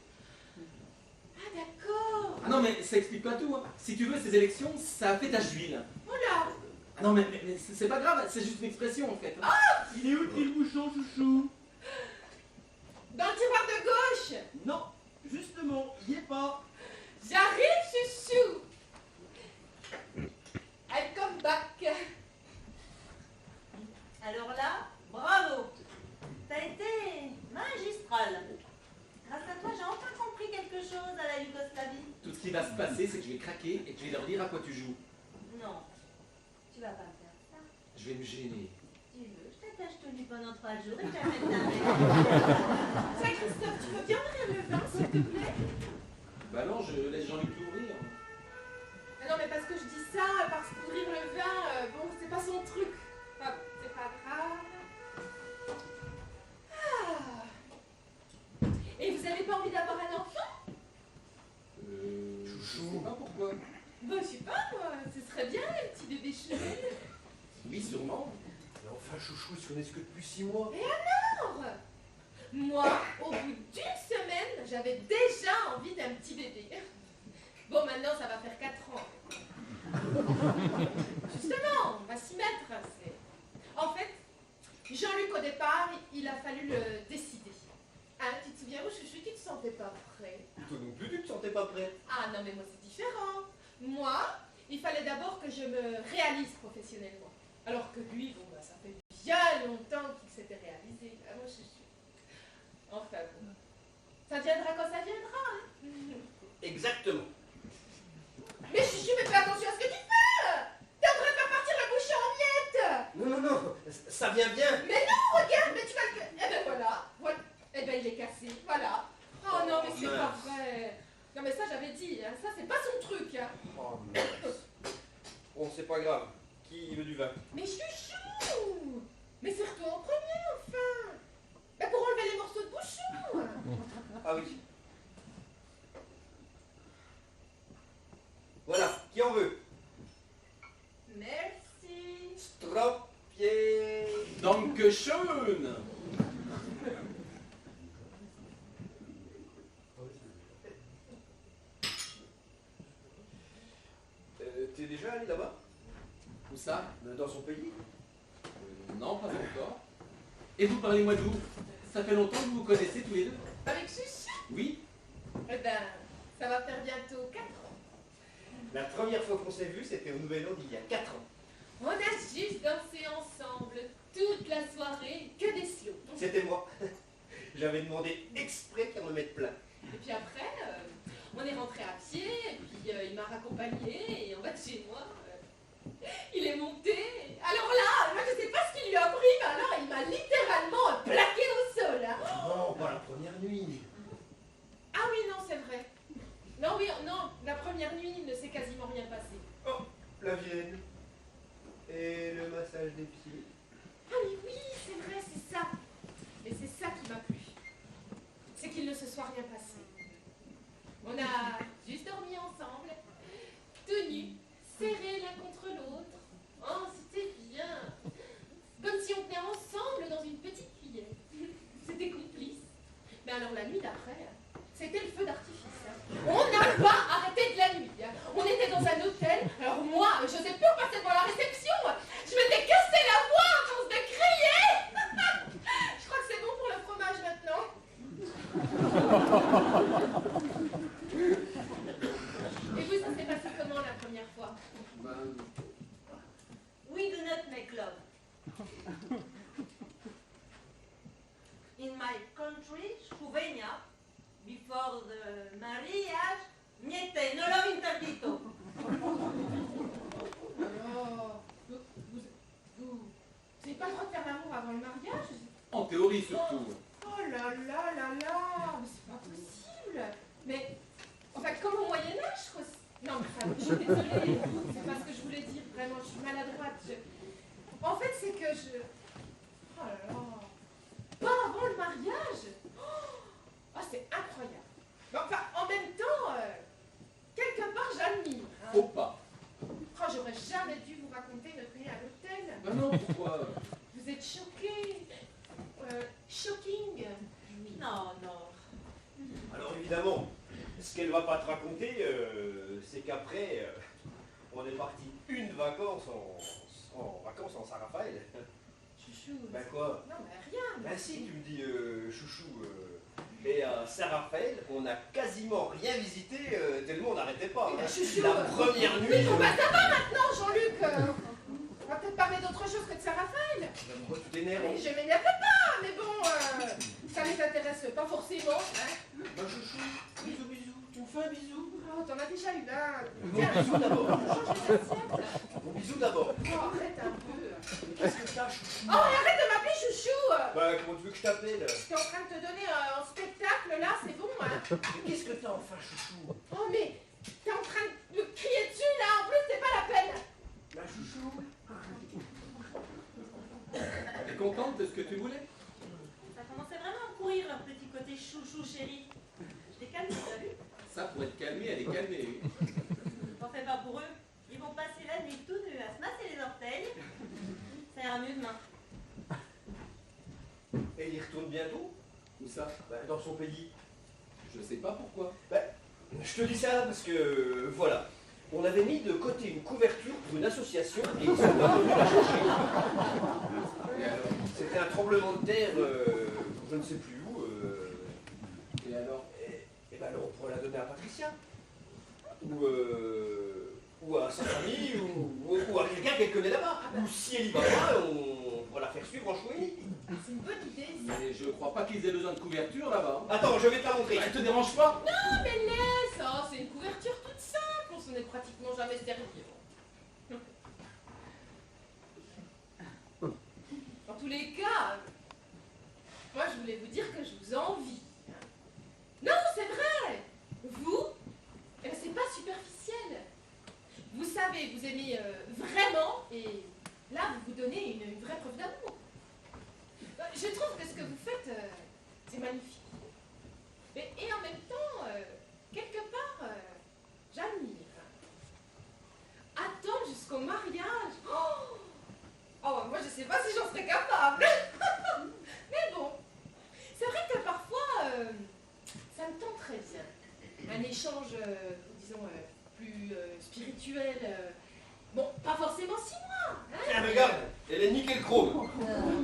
Ah, d'accord. Ah non, mais ça explique pas tout. Hein. Si tu veux, ces élections, ça a fait tache d'huile. Oh là. Ah non, mais c'est pas grave, c'est juste une expression, en fait. Il est où le bouchon, chouchou? Dans le tiroir de gauche. Non, justement, il y est pas. J'arrive, chouchou. I come back. Alors là, bravo. T'as été magistral. Grâce à toi, j'ai enfin compris quelque chose à la Yougoslavie. Tout ce qui va se passer, c'est que je vais craquer et que je vais leur dire à quoi tu joues. Non, tu vas pas faire ça. Je vais me gêner. Tu veux, je t'attache tout nu pendant 3 jours et je t'amène ta Tiens, Christophe, tu veux bien ouvrir le vin, s'il te plaît? Bah non, je laisse Jean-Luc l'ouvrir. Ah non, mais parce que je dis ça, parce qu'ouvrir le vin, bon, c'est pas son truc. Enfin, c'est pas grave. Ah. Et vous avez pas envie d'avoir un enfant? Je sais pas pourquoi. Bah, je sais pas, moi, ce serait bien, les petits bébés cheveux. Oui, sûrement. Mais enfin, chouchou, ils se connaissent que depuis 6 mois. Alors, moi, au bout d'une semaine, j'avais déjà envie d'un petit bébé. Bon, maintenant, ça va faire 4 ans. Justement, on va s'y mettre. En fait, Jean-Luc, au départ, il a fallu le décider. Hein, tu te souviens, où chouchou, tu te sentais pas prêt? Toi non plus, tu te sentais pas prêt. Ah non, mais moi, c'est différent. Moi, il fallait d'abord que je me réalise professionnellement. Alors que lui, bon, bah, ça fait bien longtemps qu'il s'était réalisé. Ah, moi, chouchou. Enfin, bon. Ça viendra quand ça viendra, hein. Exactement. Mais chouchou, mais fais attention à ce que tu fais! T'es en train de faire partir le bouchon en miettes! Non, non, non, ça vient bien. Mais non, regarde, mais tu vas le... Eh ben voilà, voilà. Eh ben il est cassé, voilà. Oh non, mais c'est pas vrai. Non mais ça j'avais dit, hein. Ça c'est pas son truc. Hein. Oh, mince. Bon, c'est pas grave. Qui veut du vin? Mais chouchou! Mais serre-toi en premier, enfin! Mais pour enlever les morceaux de bouchon! Ah oui. Voilà, qui en veut? Merci! Stroppier. Dankeschön. T'es déjà allé là-bas? Où ça? Dans son pays? Non, pas encore. Et vous, parlez-moi d'où? Ça fait longtemps que vous vous connaissez tous les deux? Avec chouchou? Oui. Eh ben, ça va faire bientôt 4 ans. La première fois qu'on s'est vu, c'était au Nouvel An d'il y a 4 ans. On a juste dansé ensemble toute la soirée, que des slows. C'était moi. J'avais demandé exprès qu'elle me mette plein. Et puis après, on est rentré à pied, et puis il m'a raccompagné, et en bas de chez moi, il est monté. Alors là, moi je sais pas ce qu'il lui a pris, mais alors il m'a littéralement plaqué au sol. Hein. Non, pas la première nuit. Ah oui, non, c'est vrai. Non, oui, non, la première nuit, il ne s'est quasiment rien passé. Oh, des pieds. Ah oui, oui, c'est vrai, c'est ça. Et c'est ça qui m'a plu. C'est qu'il ne se soit rien passé. On a juste dormi ensemble, tout nus, serrés l'un contre l'autre. Oh, c'était bien. Comme si on tenait ensemble dans une petite cuillère. C'était complice. Mais alors la nuit d'après, c'était le feu d'artifice. On n'a pas arrêté de la nuit. On était dans un hôtel. Alors moi, je n'osais plus passer devant la réception. Je m'étais cassé la voix à force de crier. Je crois que c'est bon pour le fromage maintenant. Et vous, ça s'est passé comment la première fois? We do not make love. In my country, Slovenia, before the marriage, niente, no lo interdito. Alors, vous n'avez pas le droit de faire l'amour avant le mariage? En théorie surtout. Oh là là là là, mais c'est pas possible. Mais, enfin, comme au Moyen-Âge, quoi. Non, mais enfin, je suis désolée, c'est pas ce que je voulais dire, vraiment, je suis maladroite. En fait, c'est que je... Oh là là, pas avant le mariage. Oh, c'est incroyable. Mais enfin, en même temps, quelque part, j'admire. Hein. Faut pas. Oh, j'aurais jamais dû vous raconter notre nuit à l'hôtel. Ben non, pourquoi? Vous êtes choqués. Shocking. Oui. Non, non. Alors évidemment, ce qu'elle va pas te raconter, c'est qu'après, on est parti une vacance en vacances en Saint-Raphaël. Chouchou. Ben quoi? Non, mais rien. Ben si, tu me dis chouchou. Mais à Saint-Raphaël, on n'a quasiment rien visité tellement on n'arrêtait pas. Oui, Hein. ben, chouchou, La première nuit. Oui, bon, bah, ça va maintenant, Jean-Luc. On va peut-être parler d'autre chose que de Saint-Raphaël. Ben, pourquoi tu t'énerves? Oui, je m'énerve pas, mais bon, ça les intéresse pas forcément. Hein. Ben chouchou, bisous bisous, tu me fais un bisou? Oh, t'en as déjà eu un. Bon, bisous d'abord. Changer d'assiette. Bon, bisous d'abord. Oh, arrête un peu. Qu'est-ce que t'as, chouchou? Oh, et arrête de m'appeler chouchou. Ben comment tu veux que je t'appelle? T'es en train de te donner un spectacle, là, c'est bon, hein. Qu'est-ce que t'as enfin, chouchou? Oh, mais t'es en train de me crier dessus, là, en plus, c'est pas la peine. Ben chouchou. T'es contente de ce que tu voulais? Ça commençait vraiment à courir leur petit côté chouchou chéri. Je t'ai calmé, t'as vu? Ça, pour être calmée, elle est calmée. Oui. T'en fais pas pour eux. Ils vont passer la nuit tout nus à se masser les orteils. Ça ira mieux demain. Et il y retourne bientôt? Où ça? Ben, dans son pays. Je sais pas pourquoi. Ben, je te dis ça parce que, voilà, on avait mis de côté une couverture pour une association et ils sont pas venus la chercher. Et alors? C'était un tremblement de terre, je ne sais plus où, Et alors? et ben alors on pourrait la donner à Patricia. Ou à sa famille, ou à quelqu'un qu'elle connaît là-bas. Ou si elle y va pas, on pourra la faire suivre en Chouini. C'est une bonne idée, ça. Mais je crois pas qu'ils aient besoin de couverture là-bas. Attends, je vais te la montrer. Elle te dérange pas? Non, mais laisse, oh, c'est une couverture toute simple, on s'en est pratiquement jamais servi. En tous les cas, moi je voulais vous dire que je vous envie. Non, c'est vrai. Vous, eh ben, c'est pas superficiel. Vous savez, vous aimez vraiment, et là vous vous donnez une vraie preuve d'amour. Je trouve que ce que vous faites, c'est magnifique. Et en même temps, quelque part, j'admire. Attendre jusqu'au mariage. Oh, oh, moi je sais pas si j'en serais capable. Mais bon, c'est vrai que parfois, ça me tente très bien. Un échange, disons, plus spirituel. Bon, pas forcément 6 mois. Hein, Tiens, regarde, elle a niqué le chrome.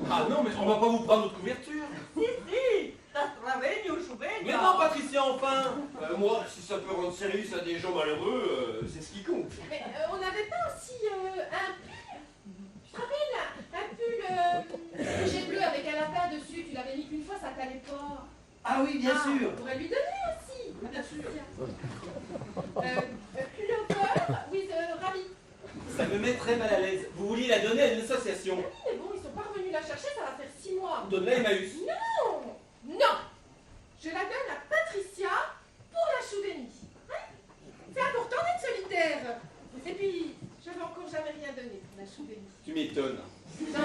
Ah non, mais on va pas vous prendre notre couverture. Si, t'as travaillé au choubeigna. Mais non, Patricia, enfin. Moi, si ça peut rendre service à des gens malheureux, c'est ce qui compte. Mais on n'avait pas aussi un pull. Tu te rappelles, un pull rouge et bleu avec un lapin dessus. Tu l'avais mis qu'une fois, ça t'allait pas. Ah oui, bien sûr. On pourrait lui donner aussi. Bien sûr. Pullover with rabbit. Ça me met très mal à l'aise. Vous vouliez la donner à une association. Oui, mais bon, ils sont pas revenus la chercher, ça va faire 6 mois. Donne-la à Emmaüs. Non, non. Je la donne à Patricia pour la Chouvenie. Hein, c'est important d'être solitaire. Et puis, je n'avais encore jamais rien donné pour la Chouvenie. Tu m'étonnes. Non.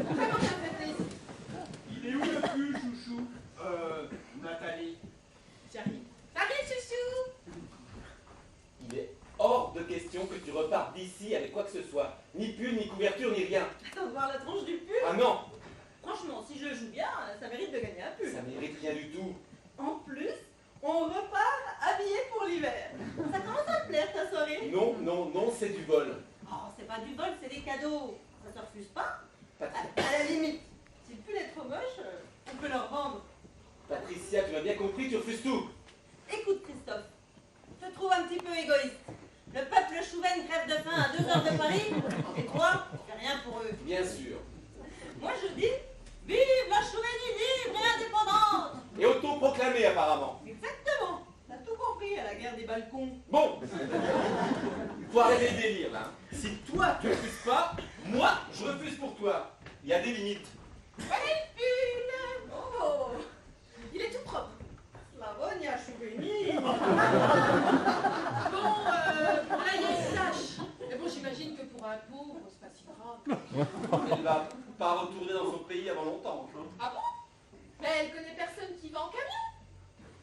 Vraiment bien fait plaisir. Il est où le pull, chouchou? Nathalie. J'arrive. T'arrives, chouchou? Il est hors de question que tu repartes d'ici avec quoi que ce soit. Ni pull, ni couverture, ni rien. Attends de voir la tronche du pull. Ah non, Franchement, si je le joue bien, ça mérite de gagner un pull. ça mérite rien du tout. En plus, on repart habillé pour l'hiver. Ça commence à te plaire ta soirée? Non, non, non, c'est du vol. Oh, c'est pas du vol, c'est des cadeaux. Ça se refuse pas. Pat- À la limite, si le pull est trop moche, on peut leur vendre. Patricia, tu m'as bien compris, tu refuses tout. Écoute Christophe, je te trouve un petit peu égoïste. Le peuple chouven crève de faim à 2 heures de Paris, et toi, tu fais rien pour eux. Bien sûr. Moi je dis, vive la Chouvenie libre et indépendante. Et autoproclamé apparemment. Exactement, t'as tout compris à la guerre des balcons. Bon, faut arrêter le délire là. Si toi tu refuses pas, moi je refuse pour toi. Il y a des limites. Voilà le pull. Oh, il est tout propre. Slavonia Chouvenie. Bon, là, il y a une tâche. Mais bon, j'imagine que pour un pauvre, c'est pas si grave. Elle va pas retourner dans son pays avant longtemps. Ah bon? Mais elle connaît personne qui va en camion.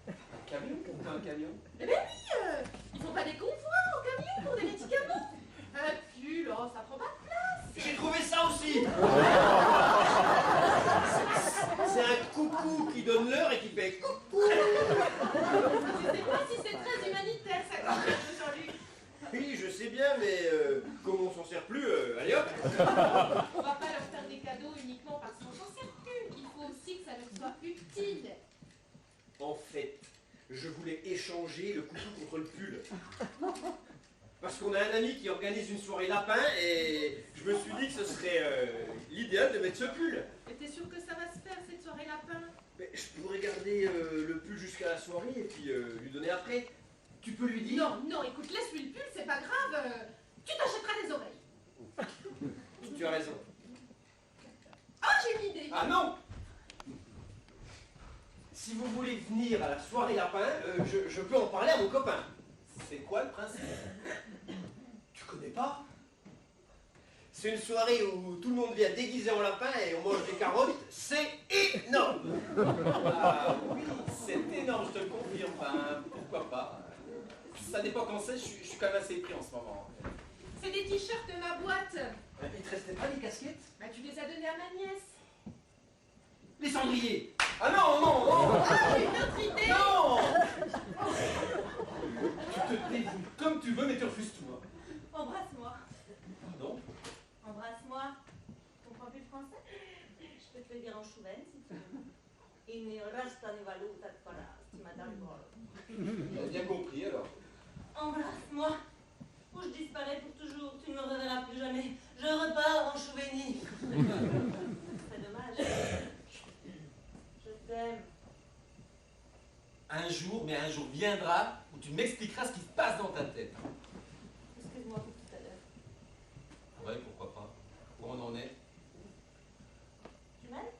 Un camion? T'as un camion? Eh ben oui, ils font pas des convois en camion pour des médicaments. Un pull, oh, ça prend pas de place. J'ai trouvé ça aussi. C'est un coucou qui donne l'heure et qui fait coucou. Je sais pas si c'est très humanitaire, ça, quand même, Jean-Luc. Oui, je sais bien, mais comme on s'en sert plus, allez hop. On va pas leur faire des cadeaux uniquement parce qu'on s'en sert plus. Il faut aussi que ça leur soit utile. En fait, je voulais échanger le coucou contre le pull. Parce qu'on a un ami qui organise une soirée lapin et je me suis dit que ce serait l'idéal de mettre ce pull. Mais t'es sûr que ça va se faire cette soirée lapin? Mais je pourrais garder le pull jusqu'à la soirée et puis lui donner après. Tu peux lui dire? Non, non, écoute, laisse-lui le pull, c'est pas grave. Tu t'achèteras des oreilles. Tu as raison. Ah, j'ai une idée. Ah non! Si vous voulez venir à la soirée lapin, je peux en parler à mon copain. C'est quoi le principe? Tu connais pas? C'est une soirée où tout le monde vient déguisé en lapin et on mange des carottes. C'est énorme! Ah oui, c'est énorme, je te le confirme. Enfin, pourquoi pas? Ça dépend quand c'est, je suis quand même assez pris en ce moment. C'est des t-shirts de ma boîte. Il te restait pas des casquettes? Bah, tu les as donnés à ma nièce. Les cendriers! Ah non, non, non! Ah, j'ai une autre idée. Non! Tu te débrouilles comme tu veux, mais tu refuses tout. Hein. Embrasse-moi. Pardon? Embrasse-moi. Tu comprends plus le français? Je peux te le dire en chouven si tu veux. Il ne reste à valuta para stimadargolo. J'ai bien compris alors. Embrasse-moi. Ou je disparais pour toujours. Tu ne me reverras plus jamais. Je repars en Chouvenie. C'est dommage. Je t'aime. Un jour, mais un jour viendra où tu m'expliqueras ce qui se passe dans ta tête. Excuse-moi pour tout à l'heure. Ouais, pourquoi pas. Où on en est? Tu m'aimes?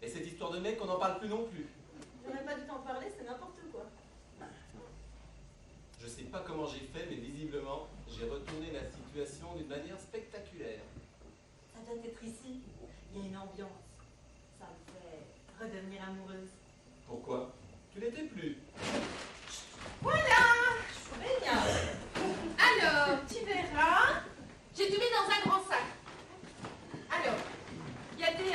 Et cette histoire de mec, on n'en parle plus non plus. J'aurais pas dû t'en parler, c'est n'importe quoi. Je sais pas comment j'ai fait, mais visiblement, j'ai retourné la situation d'une manière spectaculaire. Ça doit être ici. Il y a une ambiance. Ça me fait redevenir amoureuse. Pourquoi? Tu l'étais plus. Voilà. Génial. Alors, tu verras. J'ai tout mis dans un grand sac. Alors, il y a des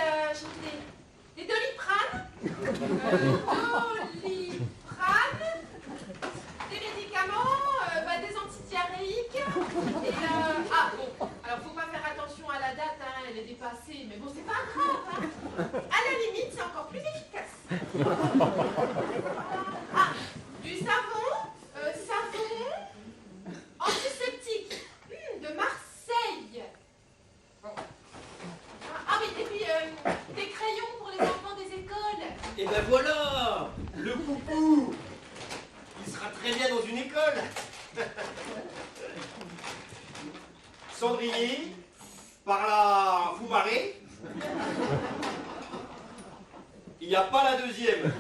Doliprane. Doliprane. Des médicaments, des antidiarrhéiques. Et ah bon, alors faut pas faire attention à la date, hein, elle est dépassée. Mais bon, c'est pas grave. Hein. À la limite, c'est encore plus efficace. Ah, du savon antiseptique de Marseille. Bon. Ah oui, et puis des crayons pour les enfants des écoles. Et ben voilà! Le coucou! Il sera très bien dans une école! Cendrier, par la Foumarée. Il n'y a pas la deuxième.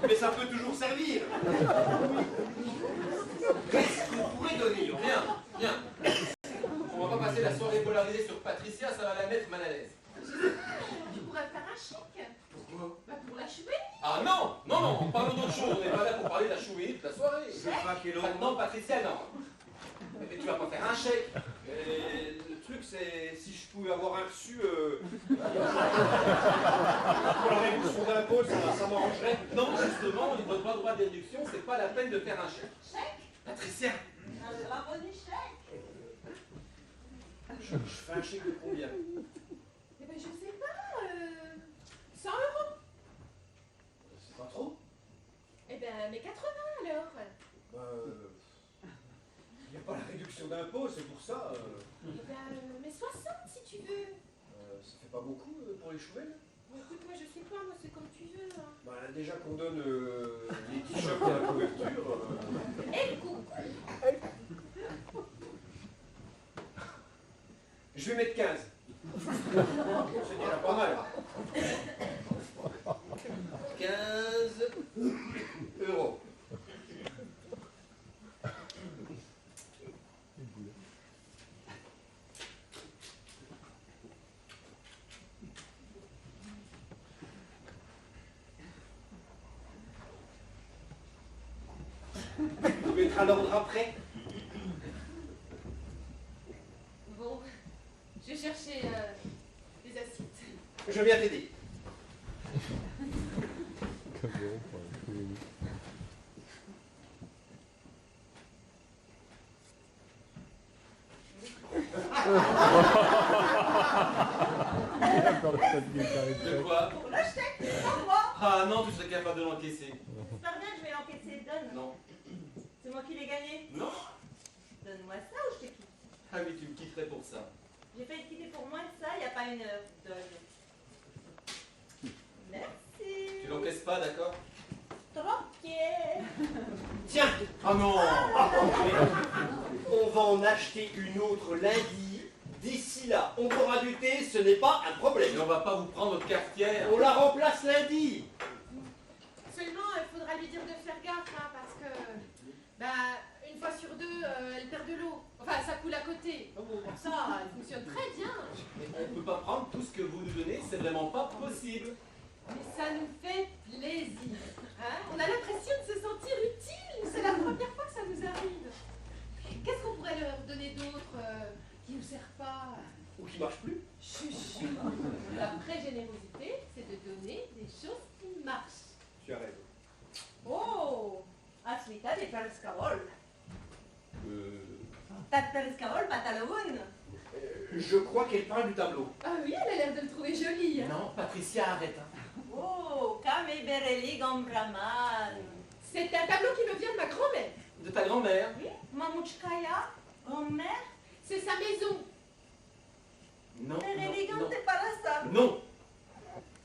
Mais ça peut toujours servir. Bien. On va pas passer la soirée polarisée sur Patricia, ça va la mettre mal à l'aise. Tu pourrais faire un chic. Pourquoi? Bah pour la chouette. Ah non, non, non, parlons d'autre chose. On n'est pas là pour parler de la chouette toute la soirée. Je vais craquer l'autre. Non, Patricia, non. Mais tu vas pas faire un chèque. Le truc, c'est si je pouvais avoir un reçu pour la réduction d'impôt, ça m'arrangerait. Non, justement, il ne donne pas droit de déduction, c'est pas la peine de faire un chèque. Chèque? Patricia, Un bravo du chèque. Je fais un chèque de combien? Eh ben je sais pas. 100 euros. C'est pas trop? Eh ben mais 80 alors. Il n'y a pas la réduction d'impôt, c'est pour ça. Eh ben mais 60 si tu veux. Ça fait pas beaucoup pour les chouvelles? Bon, écoute, moi je sais pas, moi c'est comme tu veux. Hein. Bah, déjà qu'on donne les t-shirts à la couverture. Eh coucou. Je vais mettre 15. C'est déjà pas mal. 15 euros. Vous mettra l'ordre après. Bon, je vais chercher des assiettes. Je viens t'aider. de quoi? Pour le chèque, c'est pas moi. Ah non, tu serais capable de l'encaisser. J'espère bien que je vais l'encaisser. Donne. Non. C'est moi qui l'ai gagné. Non? Donne-moi ça ou je te quitte. Ah oui, tu me quitterais pour ça. J'ai failli te quitter pour moins de ça il n'y a pas une heure. Donne. Merci. Tu l'encaisses pas, d'accord? Tranquille. Tiens, Ah non! on va en acheter une autre lundi. D'ici là, on boira du thé, ce n'est pas un problème. Mais on va pas vous prendre notre cafetière. On la remplace lundi. Seulement, il faudra lui dire de faire gaffe, hein, parce que, bah, une fois sur deux, elle perd de l'eau. Enfin, ça coule à côté. Bon, pour ça, elle fonctionne très bien. Mais on peut pas prendre tout ce que vous nous donnez, c'est vraiment pas possible. Mais ça nous fait plaisir. Hein, on a l'impression de se sentir utile. C'est la première fois que ça nous arrive. Qu'est-ce qu'on pourrait leur donner d'autre qui nous sert pas? Ou qui marche plus. Chouchou. La vraie générosité, c'est de donner des choses qui marchent. Tu as raison. Oh, asmita de pescavol. T'as de pescavol, patalone. Je crois qu'elle parle du tableau. Ah oui, elle a l'air de le trouver joli. Hein. Non, Patricia, arrête. Hein. Oh, kame bereli gambraman. C'est un tableau qui me vient de ma grand-mère. De ta grand-mère. Oui, mamuchkaya, grand-mère. C'est sa maison. Non, Bereli non, non. gante para ça. Non.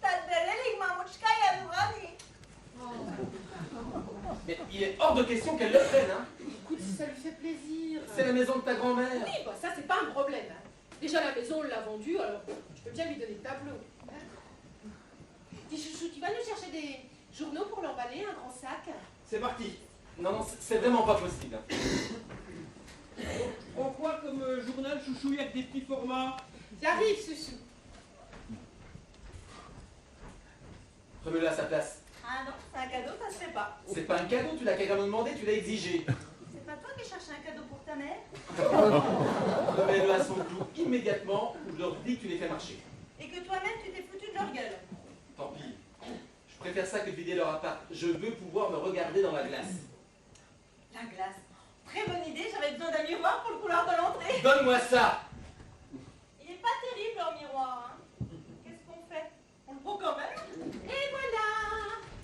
T'as de bereli mamuchkaya, Nourani. Oh. Mais il est hors de question qu'elle le prenne. Hein. Écoute, si ça lui fait plaisir. C'est la maison de ta grand-mère. Oui, bah ça, c'est pas un problème. Hein. Déjà, la maison, on l'a vendue, alors je peux bien lui donner le tableau. Hein. Dis, chouchou, tu vas nous chercher des journaux pour l'emballer, un grand sac? C'est parti. Non, non, c'est vraiment pas possible. Prends quoi comme journal, chouchou, il y a que des petits formats? J'arrive, chouchou. Remets-le à sa place. Ah non, c'est un cadeau, ça se fait pas. C'est pas un cadeau, tu l'as carrément demandé, tu l'as exigé. C'est pas toi qui cherches un cadeau pour ta mère? Remets-le à son clou immédiatement ou je leur dis que tu les fais marcher. Et que toi-même, tu t'es foutu de leur gueule. Tant pis. Je préfère ça que de vider leur appart. Je veux pouvoir me regarder dans la glace. La glace. Très bonne idée, j'avais besoin d'un miroir pour le couloir de l'entrée. Donne-moi ça! Il est pas terrible leur miroir, hein. Qu'est-ce qu'on fait? On le prend quand même? Et voilà.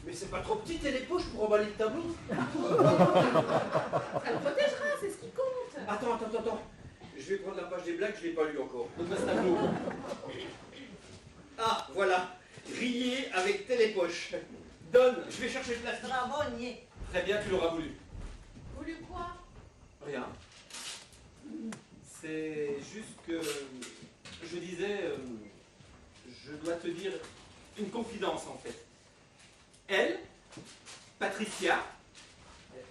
Mais c'est pas trop petit, et les poches pour emballer le tableau. Ça le protégera, c'est ce qui compte. Attends. Je vais prendre la page des blagues, je l'ai pas lu encore. Donne-moi ce tableau. Ah, voilà. Riez avec télépoche. Donne, je vais chercher le plastique. Bravo, niais. Très bien, tu l'auras voulu. Voulu quoi? Rien. C'est juste que je disais, je dois te dire une confidence en fait. Elle, Patricia,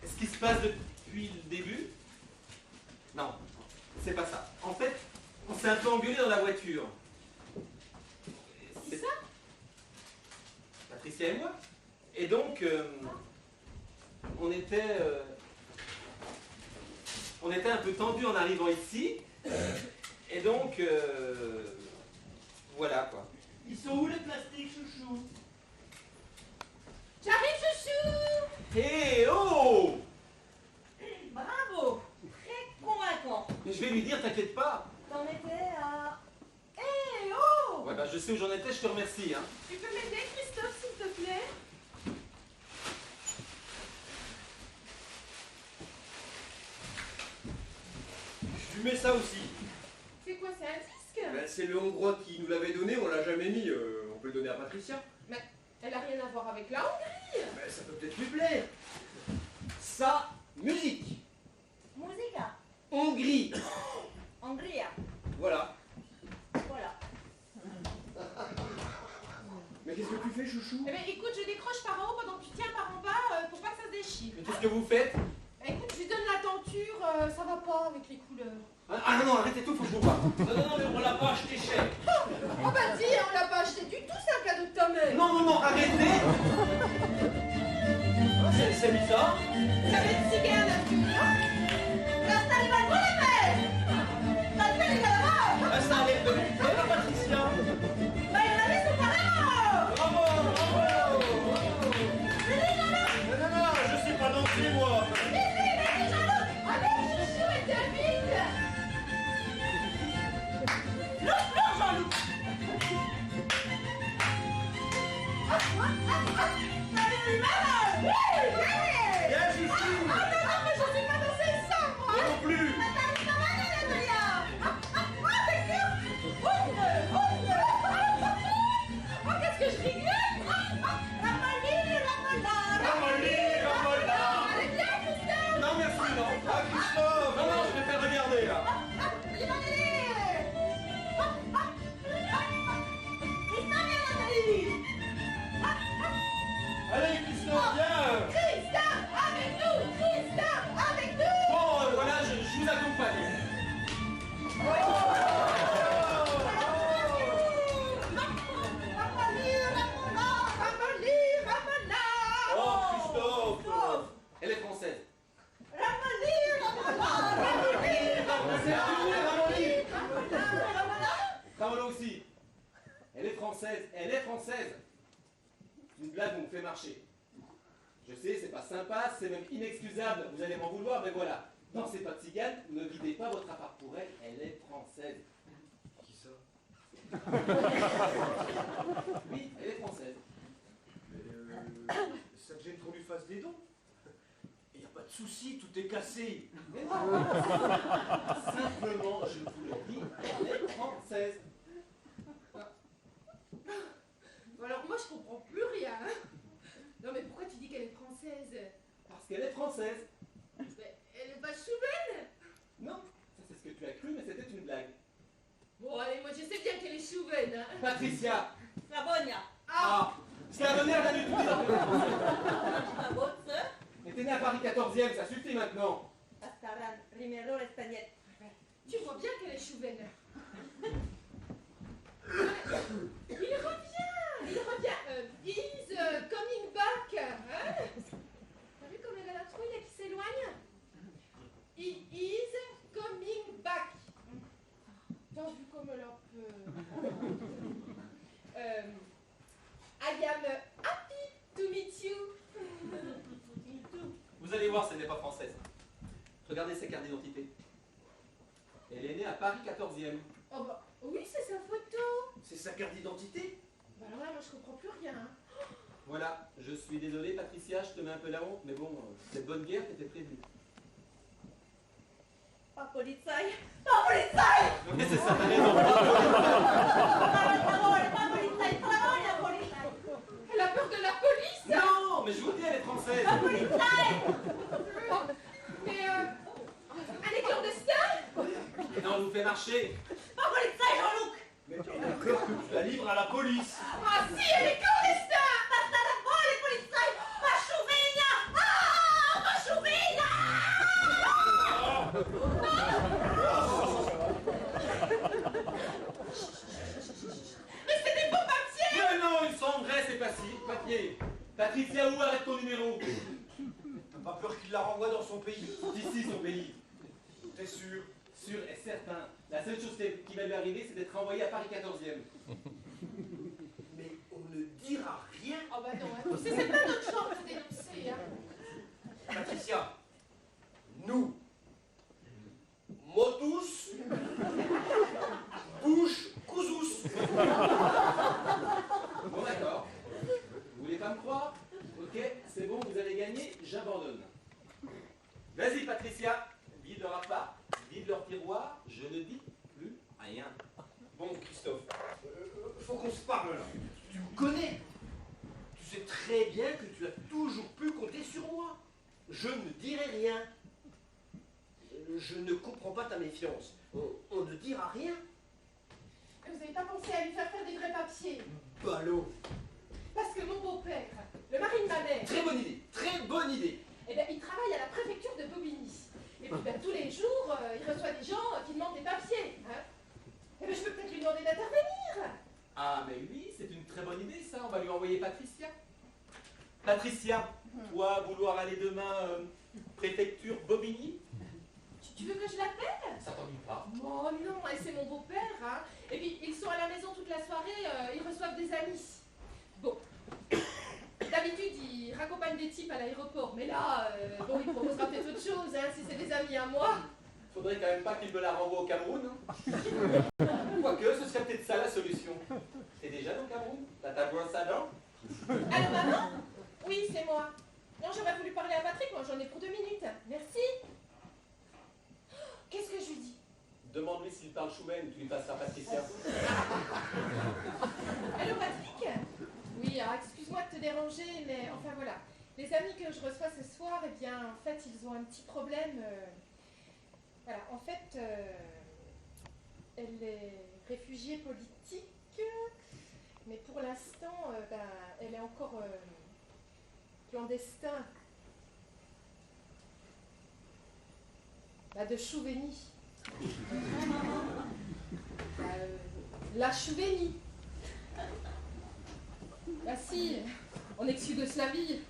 ce qui se passe depuis le début, non, c'est pas ça. En fait, on s'est un peu engueulé dans la voiture. C'est ça? Patricia et moi. Et donc, on était un peu tendus en arrivant ici. Et donc, voilà quoi. Ils sont où les plastiques, chouchou? J'arrive, chouchou! Hé, oh! Bravo! Très convaincant. Mais je vais lui dire, t'inquiète pas. T'en étais à... Eh oh! Ouais, bah je sais où j'en étais, je te remercie. Hein. Tu peux m'aider, Christophe, s'il te plaît? Je lui mets ça aussi. C'est quoi, c'est un disque? Ben, c'est le Hongrois qui nous l'avait donné, on l'a jamais mis. On peut le donner à Patricia. Elle a rien à voir avec la Hongrie. Ben, ça peut peut-être lui plaire. Ça, musique. Musica. Hongrie. Hongria. Voilà. Voilà. Mais qu'est-ce que tu fais, chouchou? Eh ben, écoute, je décroche par en haut pendant que tu tiens par en bas pour pas que ça se déchire. Mais qu'est-ce que vous faites? Eh, écoute, je lui donne la tenture, ça va pas avec les couleurs. Ah non, non, arrêtez tout, faut que je vous parle. Non, mais on l'a pas acheté cher. Oh bah dis, on l'a pas acheté du tout, c'est un cadeau de ta mère. Non, non, non, arrêtez. C'est bizarre. Ça va être cigane un peu, non? Là, ça arrive à quoi, les mecs? Ça te fait les gars Ben, ça a l'air de lui plaire, Patricia. Bah, il y en avait, c'est pareil. Bravo, bravo. Non, je sais pas danser, moi. Allez, chouchou, et t'invite. L'autre, Jean-Loup. Viens, chouchou. Ah non, non, mais je sais pas danser ça, moi. Moi non plus. Oh, qu'est-ce que je rigole. Ramolli, Ramolla. Allez, viens, Christophe. Non, merci, non. Ah, Christophe. Non, non, je préfère regarder, là. Allez, Christophe, viens. Christophe, avec nous. Christophe, avec nous. Bon, voilà, je vous accompagne. Oh, Christophe. Elle est française. Ramola aussi. Elle est française. Elle est française. Une blague vous me fait marcher. Je sais, c'est pas sympa, c'est même inexcusable. Vous allez m'en vouloir, mais voilà. Non, c'est pas tzigane. Ne videz pas votre appart pour elle. Elle est française. Qui ça? Oui, elle est française. Mais ça te gêne qu'on lui fasse des dons? Il n'y a pas de souci, tout est cassé. Mais non. Simplement, je vous le dis, elle est française. Bon, alors moi je comprends plus rien. Non mais pourquoi tu dis qu'elle est française? Parce qu'elle est française. Mais elle est pas chouvaine? Non, ça c'est ce que tu as cru, mais c'était une blague. Bon allez, moi je sais bien qu'elle est chouvaine. Hein. Patricia. Slavonia. Ah, Slavonnière vient du tout Slavonia. Mais t'es né à Paris 14e, ça suffit maintenant. Pastaran, Rimero, Espagnol. Tu vois bien qu'elle est chouvaine. Il revient. He's coming back. Hein? T'as vu comme elle a la trouille là qui s'éloigne? He is coming back. T'as vu comme elle a peur? I am happy to meet you. Vous allez voir, ce n'est pas française. Regardez sa carte d'identité. Elle est née à Paris 14e. Oh bah oui, c'est sa photo. C'est sa carte d'identité? Bah alors là, moi je comprends plus rien. Hein. Voilà, je suis désolé Patricia, je te mets un peu la honte, mais bon, cette bonne guerre t'était prévue. Pas polizei. Pas polizei. Mais c'est ça, t'as raison. Pas polizei. Slavonia, polizei. Elle a peur de la police. Non, mais je vous dis, elle est française. Pas polizei. Mais elle est clandestin. Non, on vous fait marcher. Pas polizei, Jean-Luc. Mais tu as peur que tu la livres à la police. Ah si, elle est clandestin. Pastaran, les polizei. Pas chouvina. Ah, pas chouvina. papier. Patricia Wu, arrête ton numéro. T'as pas peur qu'il la renvoie dans son pays? D'ici son pays. T'es sûr? Sûr et certain. La seule chose qui va lui arriver, c'est d'être renvoyé à Paris 14e. Mais on ne dira rien. Oh bah non, hein. Tu sais, c'est pas notre genre de dénoncer, hein. Patricia, nous, motus, bouche, cousous. Bon d'accord. Vous voulez pas me croire? Ok, c'est bon, vous avez gagné, j'abandonne. Vas-y Patricia, vide leur appart, vide leur tiroir, je ne dis plus rien. Bon, Christophe, faut qu'on se parle là. Tu me connais. Tu sais très bien que tu as toujours pu compter sur moi. Je ne dirai rien. Je ne comprends pas ta méfiance. On ne dira rien. Vous n'avez pas pensé à lui faire des vrais papiers? Ballot. Parce que mon beau-père, le mari de ma mère, Très bonne idée, très bonne idée. eh ben, il travaille à la préfecture de Bobigny. Et puis ben, tous les jours, il reçoit des gens qui demandent des papiers. Hein. Eh ben, je peux peut-être lui demander d'intervenir. Ah mais oui, c'est une très bonne idée ça, on va lui envoyer Patricia. Patricia, toi vouloir aller demain préfecture Bobigny? Tu veux que je l'appelle? Ça t'ennuie pas? Oh non, et c'est mon beau-père. Hein. Et puis ils sont à la maison toute la soirée, ils reçoivent des amis. Bon. D'habitude, il raccompagne des types à l'aéroport, mais là, bon, il proposera peut-être autre chose, hein, si c'est des amis à moi. Faudrait quand même pas qu'il me la renvoie au Cameroun, hein. Quoique, ce serait peut-être ça la solution. T'es déjà dans le Cameroun? T'as ta brosse à dents? Allô, maman? Oui, c'est moi. Non, j'aurais voulu parler à Patrick, moi j'en ai pour 2 minutes. Merci. Qu'est-ce que je lui dis? Demande-lui s'il parle choumen, tu lui passeras Patricia. Allô, Patrick? Oui, alors excuse-moi de te déranger, mais enfin voilà. Les amis que je reçois ce soir, eh bien, en fait, ils ont un petit problème. Voilà, en fait, elle est réfugiée politique, mais pour l'instant, ben, elle est encore clandestin. Bah, de Chouveny. Bah, la Chouveny. Bah si, en ex-Yougoslavie.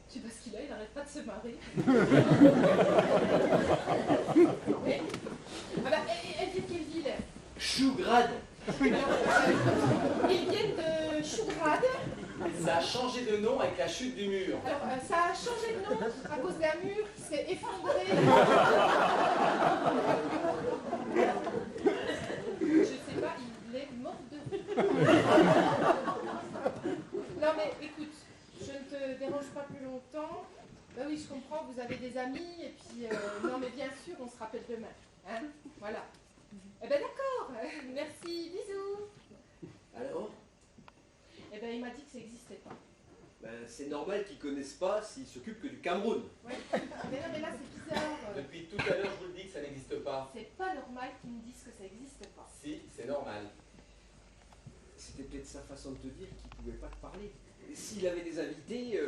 Je sais pas ce qu'il a, il n'arrête pas de se marrer. Mais, ah bah, elle vient de quelle ville? Chougrade. Ils viennent de Chougrade. Ça a changé de nom avec la chute du mur. Alors, ça a changé de nom à cause d'un mur qui s'est effondré. Je sais pas, il est mort de rire. Non mais écoute, je ne te dérange pas plus longtemps. Bah oui, je comprends, vous avez des amis, et puis... non mais bien sûr, on se rappelle demain. Hein, voilà. Eh ben d'accord, merci, bisous. Alors? Eh ben il m'a dit que ça n'existait pas. Ben, c'est normal qu'ils connaissent pas s'ils s'occupent que du Cameroun. Ouais. Mais non mais là c'est bizarre. Depuis tout à l'heure, je vous le dis que ça n'existe pas. C'est pas normal qu'ils me disent que ça n'existe pas. Si, c'est normal. C'était peut-être sa façon de te dire qu'il pouvait pas te parler. S'il avait des invités,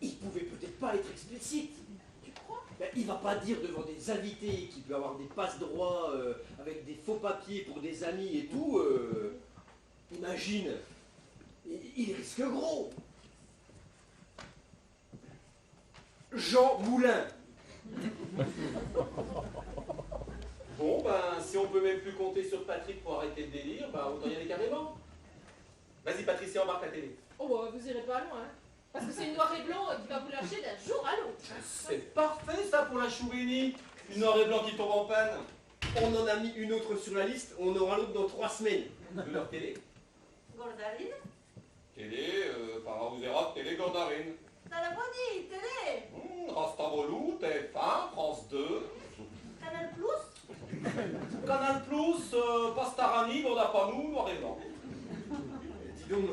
il pouvait peut-être pas être explicite. Tu crois? Ben, il va pas dire devant des invités qu'il peut avoir des passe-droits avec des faux papiers pour des amis et tout. Imagine, il risque gros. Jean Moulin. Bon, ben, si on peut même plus compter sur Patrick pour arrêter le délire, ben, autant y aller carrément. Vas-y, Patricia, embarque la télé. Oh bah, vous irez pas loin, hein. Parce que c'est une noir et blanc qui va vous lâcher d'un jour à l'autre. C'est parfait, ça, pour la Chouveny. Une noir et blanc qui tombe en panne. On en a mis une autre sur la liste, on aura l'autre dans 3 semaines. De leur télé. Gordarine? Télé, Paraouzera, télé Gordarine. T'as la bonne télé? Rastabolou, TF1, France 2. Canal Plus? Canal Plus, Pastarani, Bordapanou, noir et blanc. Dis donc,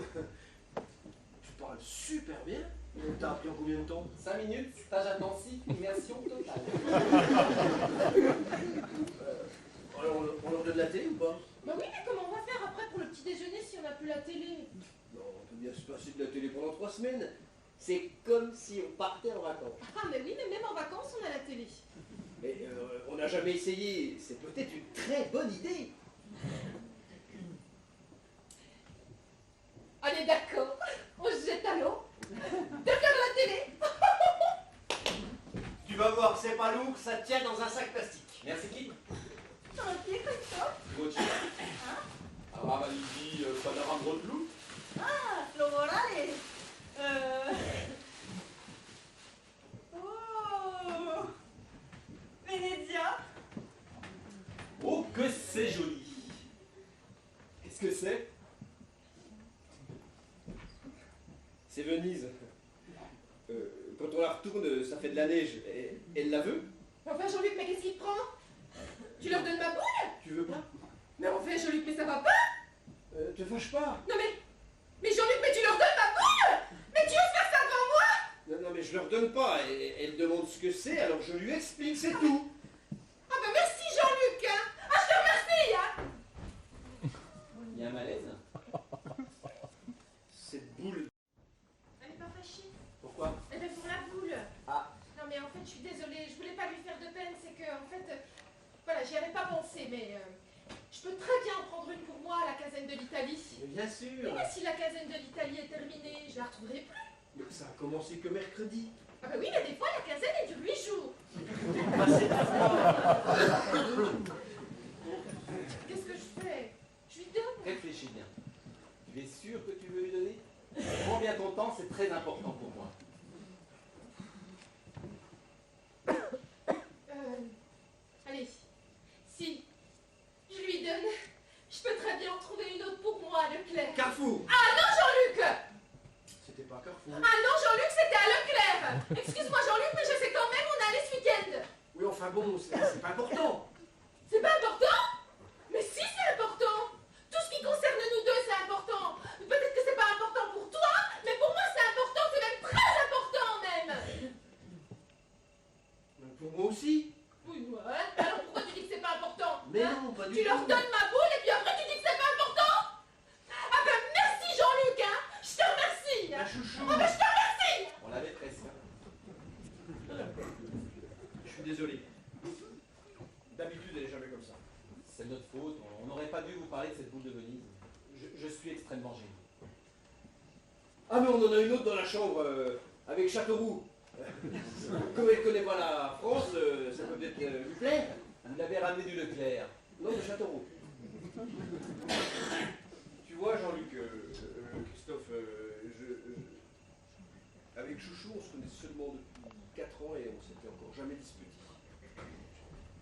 tu parles super bien. T'as appris en combien de temps? 5 minutes, stage intensif, immersion totale. Alors, on leur donne la télé ou pas? Bah oui, mais comment on va faire après pour le petit déjeuner si on n'a plus la télé? Non, on peut bien se passer de la télé pendant 3 semaines. C'est comme si on partait en vacances. Ah mais oui, mais même en vacances on a la télé. Mais on n'a jamais essayé. C'est peut-être une très bonne idée. Allez d'accord, vas voir, c'est pas lourd, ça tient dans un sac plastique. Merci qui? Sur le pied, Christophe. Gauthier. Ah bah il dit Panorama de loup. Ah, Florale. Oh, Venezia. Oh que c'est joli. Qu'est-ce que c'est? C'est Venise. Quand on la retourne, ça fait de la neige. Et elle la veut? Enfin, Jean-Luc, mais qu'est-ce qu'il te prend? Tu leur donnes ma boule? Tu veux pas? Mais enfin, Jean-Luc, mais ça va pas? Te fâche pas. Non mais Jean-Luc, mais tu leur donnes ma boule? Mais tu oses faire ça devant moi? Non, non, mais je leur donne pas. Elle demande ce que c'est, alors je lui explique, c'est tout. Ah bah merci Jean-Luc, hein. Ah, je te remercie, hein. Il y a un malaise. Cette boule. Elle est pas fâchée. Pourquoi? Elle est pour la boule. Ah. Non mais en fait, je suis désolée, je voulais pas lui faire de peine, c'est que en fait, voilà, j'y avais pas pensé, mais je peux très bien en prendre une pour moi à la caserne de l'Italie. Mais bien sûr. Mais si la caserne de l'Italie est terminée, je la retrouverai plus. Mais ça a commencé que mercredi. Ah bah oui, mais des fois la caserne elle dure 8 jours. Ah, c'est ta Qu'est-ce que je fais? Je lui donne. Réfléchis bien. Tu es sûr que tu veux lui donner? Prends bien ton temps, c'est très important pour moi. Allez, si je lui donne, je peux très bien en trouver une autre pour moi à Leclerc. Carrefour. Ah non Jean-Luc! C'était pas Carrefour. Ah non Jean-Luc, c'était à Leclerc. Excuse-moi Jean-Luc, mais je sais quand même on allait ce week-end. Oui, enfin bon, c'est pas important. C'est pas important? Mais si c'est important. Tout ce qui concerne nous deux c'est important. Peut-être que c'est pas important pour toi, mais pour moi c'est important, c'est même très important même. Pour moi aussi. Oui, ouais. Alors pourquoi tu dis que c'est pas important? Mais hein? non, pas du Tu tout. leur donnes ma boule et puis après tu dis que c'est pas important? Ah ben merci Jean-Luc, hein. Je te remercie. Ma chouchou. Ah ben je te remercie. On l'avait presque. Je suis désolé. D'habitude, elle est jamais comme ça. C'est notre faute. On n'aurait pas dû vous parler de cette boule de Venise. Je suis extrêmement gêné. Ah, mais on en a une autre dans la chambre, avec Châteauroux. Comme elle connaît pas la France, ça peut peut-être lui plaire. Vous l'avez ramené du Leclerc. Non, de Châteauroux. Tu vois, Jean-Luc, Christophe, avec Chouchou, on se connaît seulement depuis 4 ans et on s'était encore jamais disputé.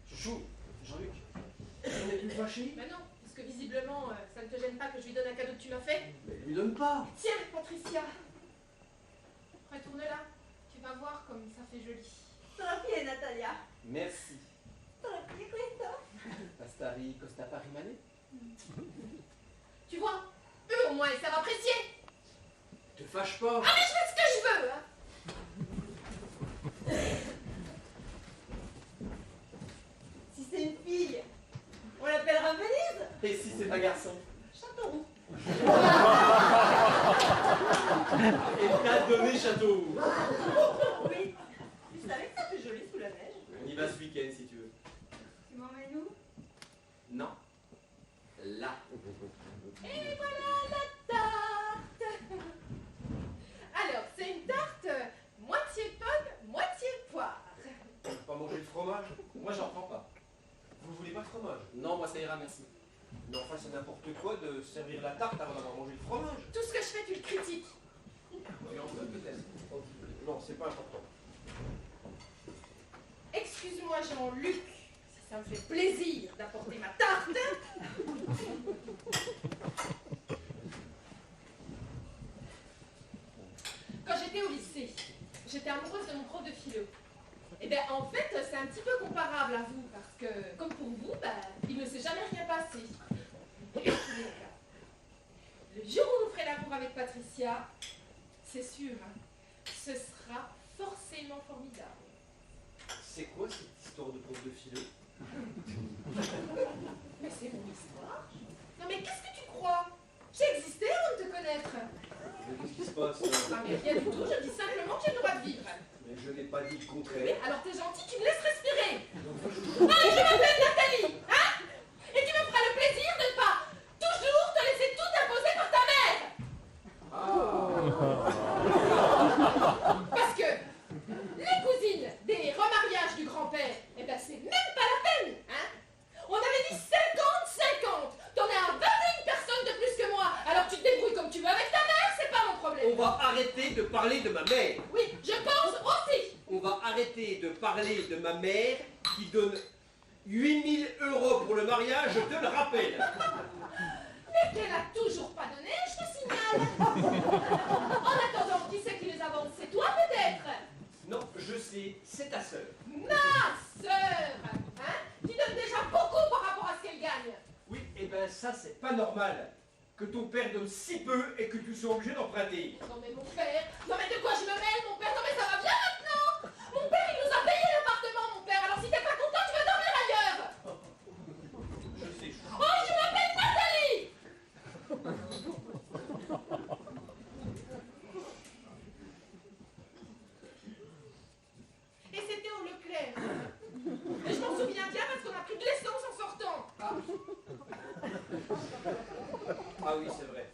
Chouchou, Jean-Luc, on n'est plus fâchés? Ben non, parce que visiblement ça ne te gêne pas que je lui donne un cadeau que tu m'as fait. Mais lui donne pas. Tiens Patricia, retourne là. Tu vas voir comme ça fait joli. Sur le pied, Natalia. merci. Sur le pied, Christophe. Pastari Costa Parimane. Tu vois, eux au moins ils savent apprécier. Te fâche pas. Ah mais je fais ce que je veux, hein. Si c'est une fille, on l'appellera Venise. Et si c'est un garçon? Châteauroux. Et t'as donné Château. Oui. Tu savais que ça fait joli sous la neige? On y va ce week-end si tu veux. Tu m'emmènes où? Non. Là. Et voilà la tarte. Alors c'est une tarte moitié pomme, moitié poire. Tu veux pas manger le fromage? Moi j'en prends pas. Vous voulez pas de fromage? Non, moi ça ira, merci. Mais enfin, c'est n'importe quoi de servir la tarte avant d'avoir mangé le fromage. Tout ce que je fais tu le critiques. Tu en veux peut-être? Non, c'est pas important. Excuse-moi Jean-Luc, ça me fait plaisir d'apporter ma tarte. Quand j'étais au lycée, j'étais amoureuse de mon prof de philo. Et bien en fait, c'est un petit peu comparable à vous, parce que comme pour vous, il ne s'est jamais rien passé. Et en tous les cas, le jour où vous ferez l'amour avec Patricia, c'est sûr, hein, ce sera forcément formidable. C'est quoi cette histoire de prof de philo? Mais c'est mon histoire. Non mais qu'est-ce que tu crois? J'ai existé avant de te connaître. Mais qu'est-ce qui se passe? Ah mais rien du tout, je dis simplement que j'ai le droit de vivre. Mais je n'ai pas dit le Mais contraire. alors t'es gentil, tu me laisses respirer. Allez, je m'appelle Nathalie, hein? Et tu me feras le plaisir de ne pas toujours te laisser tout imposer par ta mère. Parce que les cousines des remariages parler de ma mère qui donne 8 000 € pour le mariage, je te le rappelle. Mais qu'elle a toujours pas donné, je te signale. En attendant, qui c'est qui les avance? C'est toi peut-être? Non, je sais, c'est ta sœur. Ma sœur, hein? Qui donne déjà beaucoup par rapport à ce qu'elle gagne. Oui, et ben ça, c'est pas normal. Que ton père donne si peu et que tu sois obligé d'emprunter. Non mais mon père, non mais de quoi je me mêle mon père? Non mais ça va bien maintenant. Mon père il nous a payé l'appartement mon père, alors si t'es pas content tu vas dormir ailleurs. Je sais. Oh je m'appelle Nathalie. Et c'était au Leclerc. Et je m'en souviens bien parce qu'on a pris de l'essence en sortant. Ah oui, c'est vrai.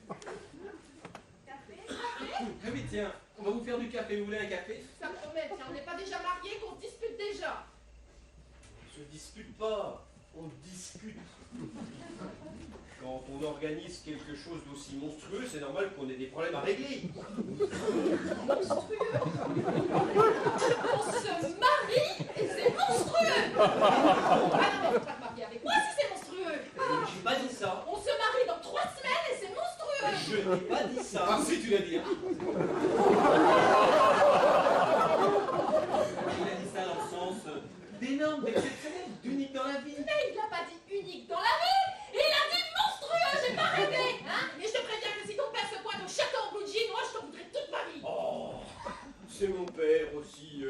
Café? Ah oui, tiens, on va vous faire du café. Vous voulez un café? Ça promet, tiens, on n'est pas déjà mariés qu'on se dispute déjà. On se dispute pas, on discute. Quand on organise quelque chose d'aussi monstrueux, c'est normal qu'on ait des problèmes à régler. Monstrueux. On se marie et c'est monstrueux. Ah non, mais faut pas te marier avec moi si c'est monstrueux. J'ai pas dit ça. On se marie dans 3 semaines et c'est monstrueux. Je n'ai pas dit ça. Ah si, tu l'as dit. Hein. Il a dit ça dans le sens d'énorme, d'exceptionnel, d'unique dans la vie. Mais il n'a pas dit unique dans la vie. Il a dit monstrueux, j'ai pas rêvé. Hein? Et je te préviens que si ton père se pointe au château en blue jean, moi je t'en voudrais toute ma vie. Oh, c'est mon père aussi.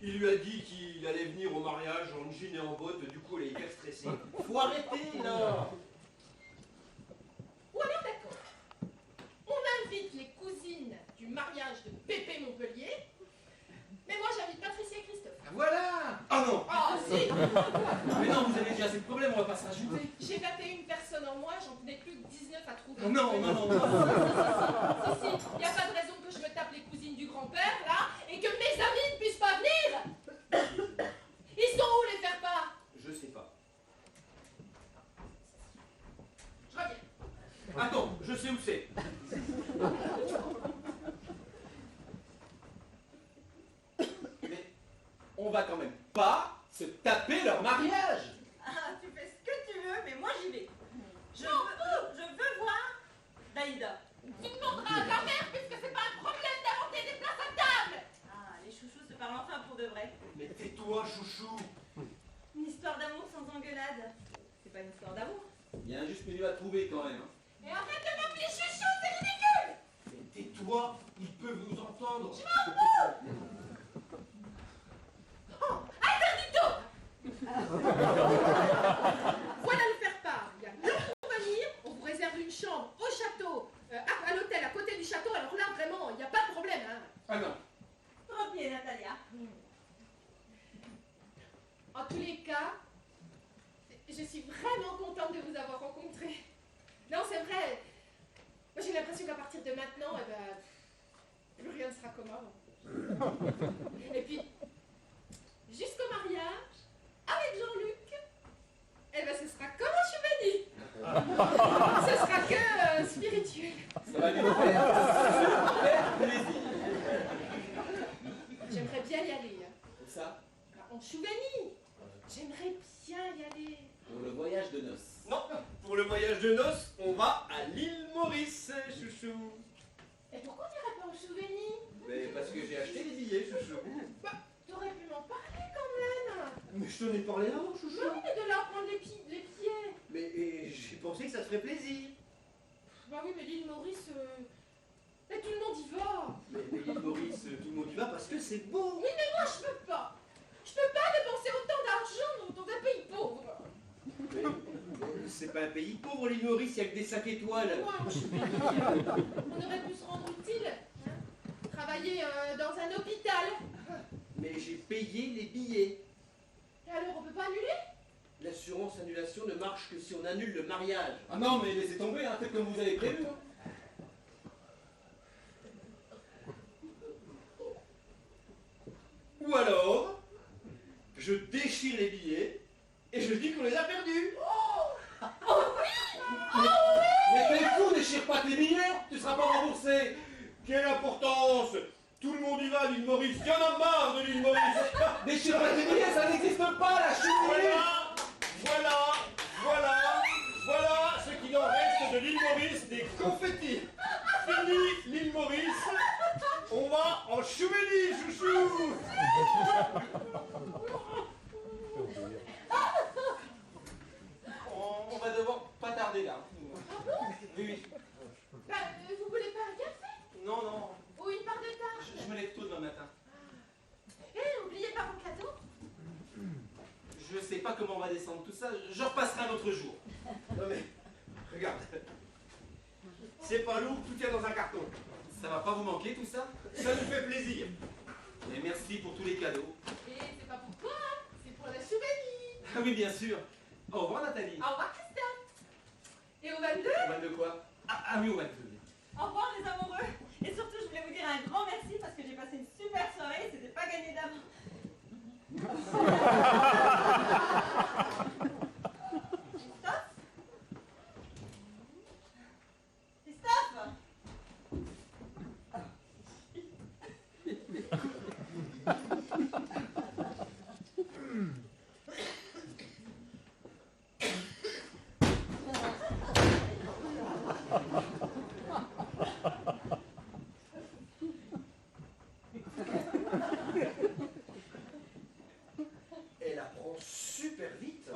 Il lui a dit qu'il allait venir au mariage en jean et en bottes, du coup elle est hyper stressée. Faut arrêter là. Ou alors d'accord. On invite les cousines du mariage de Pépé Montpellier. Mais moi j'invite Patricia et Christophe. Ah, voilà. Ah non. Ah si. Mais non, vous avez déjà assez de problèmes, on va pas se rajouter. J'ai 21 personnes en moi, j'en tenais plus que 19 à trouver. Oh, non, non, non, non. Si, y a pas de raison que je me tape les cousines du grand-père, là, et que mes amis ne puissent pas venir. Ils sont où les faire part? Je sais pas. Je reviens. Attends, je sais où c'est. Mais on va quand même pas se taper leur mariage. Ah, tu fais ce que tu veux, mais moi j'y vais. Je veux voir Daïda. Tu demanderas à ta mère, puisque c'est pas un problème d'inventer des places à table. Ah, les chouchous se parlent enfin pour de vrai. Mais tais-toi, chouchou. Une histoire d'amour sans engueulade. C'est pas une histoire d'amour. Il y a un juste milieu à trouver quand même. Hein. Et arrête de m'appeler chouchou, c'est ridicule. Mais tais-toi, ils peuvent nous entendre. Oh, interdito. Voilà le faire-part. Il y a l'heure pour venir, on vous réserve une chambre au château, à l'hôtel à côté du château, alors là vraiment, il n'y a pas de problème. Hein. Ah non. Trop bien, Natalia. En tous les cas, je suis vraiment contente de vous avoir rencontré. Non, c'est vrai. Moi, j'ai l'impression qu'à partir de maintenant, eh ben, plus rien ne sera comme avant. Et puis, jusqu'au mariage, avec Jean-Luc, eh ben, ce sera comme un chevalier. Ce sera que spirituel. Ça va lui faire super plaisir. J'aimerais bien y aller. Hein. Et ça, En Chouvanie. J'aimerais bien y aller. pour le voyage de noces. Non, pour le voyage de noces, on va à l'île Maurice, chouchou. Et pourquoi on n'irait pas en Chouvanie? Mais parce que j'ai acheté les billets, chouchou. Bah, t'aurais pu m'en parler quand même. Mais je t'en ai parlé avant, chouchou. Bah oui, mais de leur prendre les pieds. Mais j'ai pensé que ça te ferait plaisir. Bah oui, mais l'île Maurice, mais tout le monde y va. Mais l'île Maurice, tout le monde y va parce que c'est beau. Oui, mais moi, je peux pas. Je peux pas dépenser autant d'argent dans un pays pauvre. Mais c'est pas un pays pauvre, l'île Maurice, il y a que des 5 étoiles. Moi, je suis on aurait pu se rendre utile. Hein, travailler dans un hôpital. Mais j'ai payé les billets. Et alors, on peut pas annuler? L'assurance annulation ne marche que si on annule le mariage. Ah non, mais laissez tomber, hein, faites comme vous avez prévu. Hein. Ou alors, je déchire les billets et je dis qu'on les a perdus. Mais t'es fou, déchire pas tes billets, tu seras pas remboursé. Quelle importance! Tout le monde y va à l'île Maurice. Il y en a marre de l'île Maurice. Mais je suis pas te ça n'existe pas, la cheminée. Voilà ce qu'il en reste de l'île Maurice, des confettis. Fini l'île Maurice, on va en Chouvigny, chouchou. On va devoir pas tarder là. Oui, oui. Bah, vous voulez pas un café? Non, non, Ou une part de tarte? je me lève tôt demain matin. Oubliez pas vos cadeaux. Je sais pas comment on va descendre tout ça, je repasserai un autre jour. Non mais, regarde. C'est pas lourd, tout tient dans un carton. Ça va pas vous manquer tout ça? Ça nous fait plaisir. Et merci pour tous les cadeaux. Et c'est pas pour toi, hein, c'est pour la Chouvigny. Ah oui, bien sûr. Au revoir Nathalie. Au revoir Christophe. Et au 22? Au 22 quoi? Ah oui, au 22. Au revoir les amoureux. Et surtout, je voulais vous dire un grand merci parce que j'ai passé une super soirée et c'était pas gagné d'avance. Christophe? Christophe? Elle apprend super vite.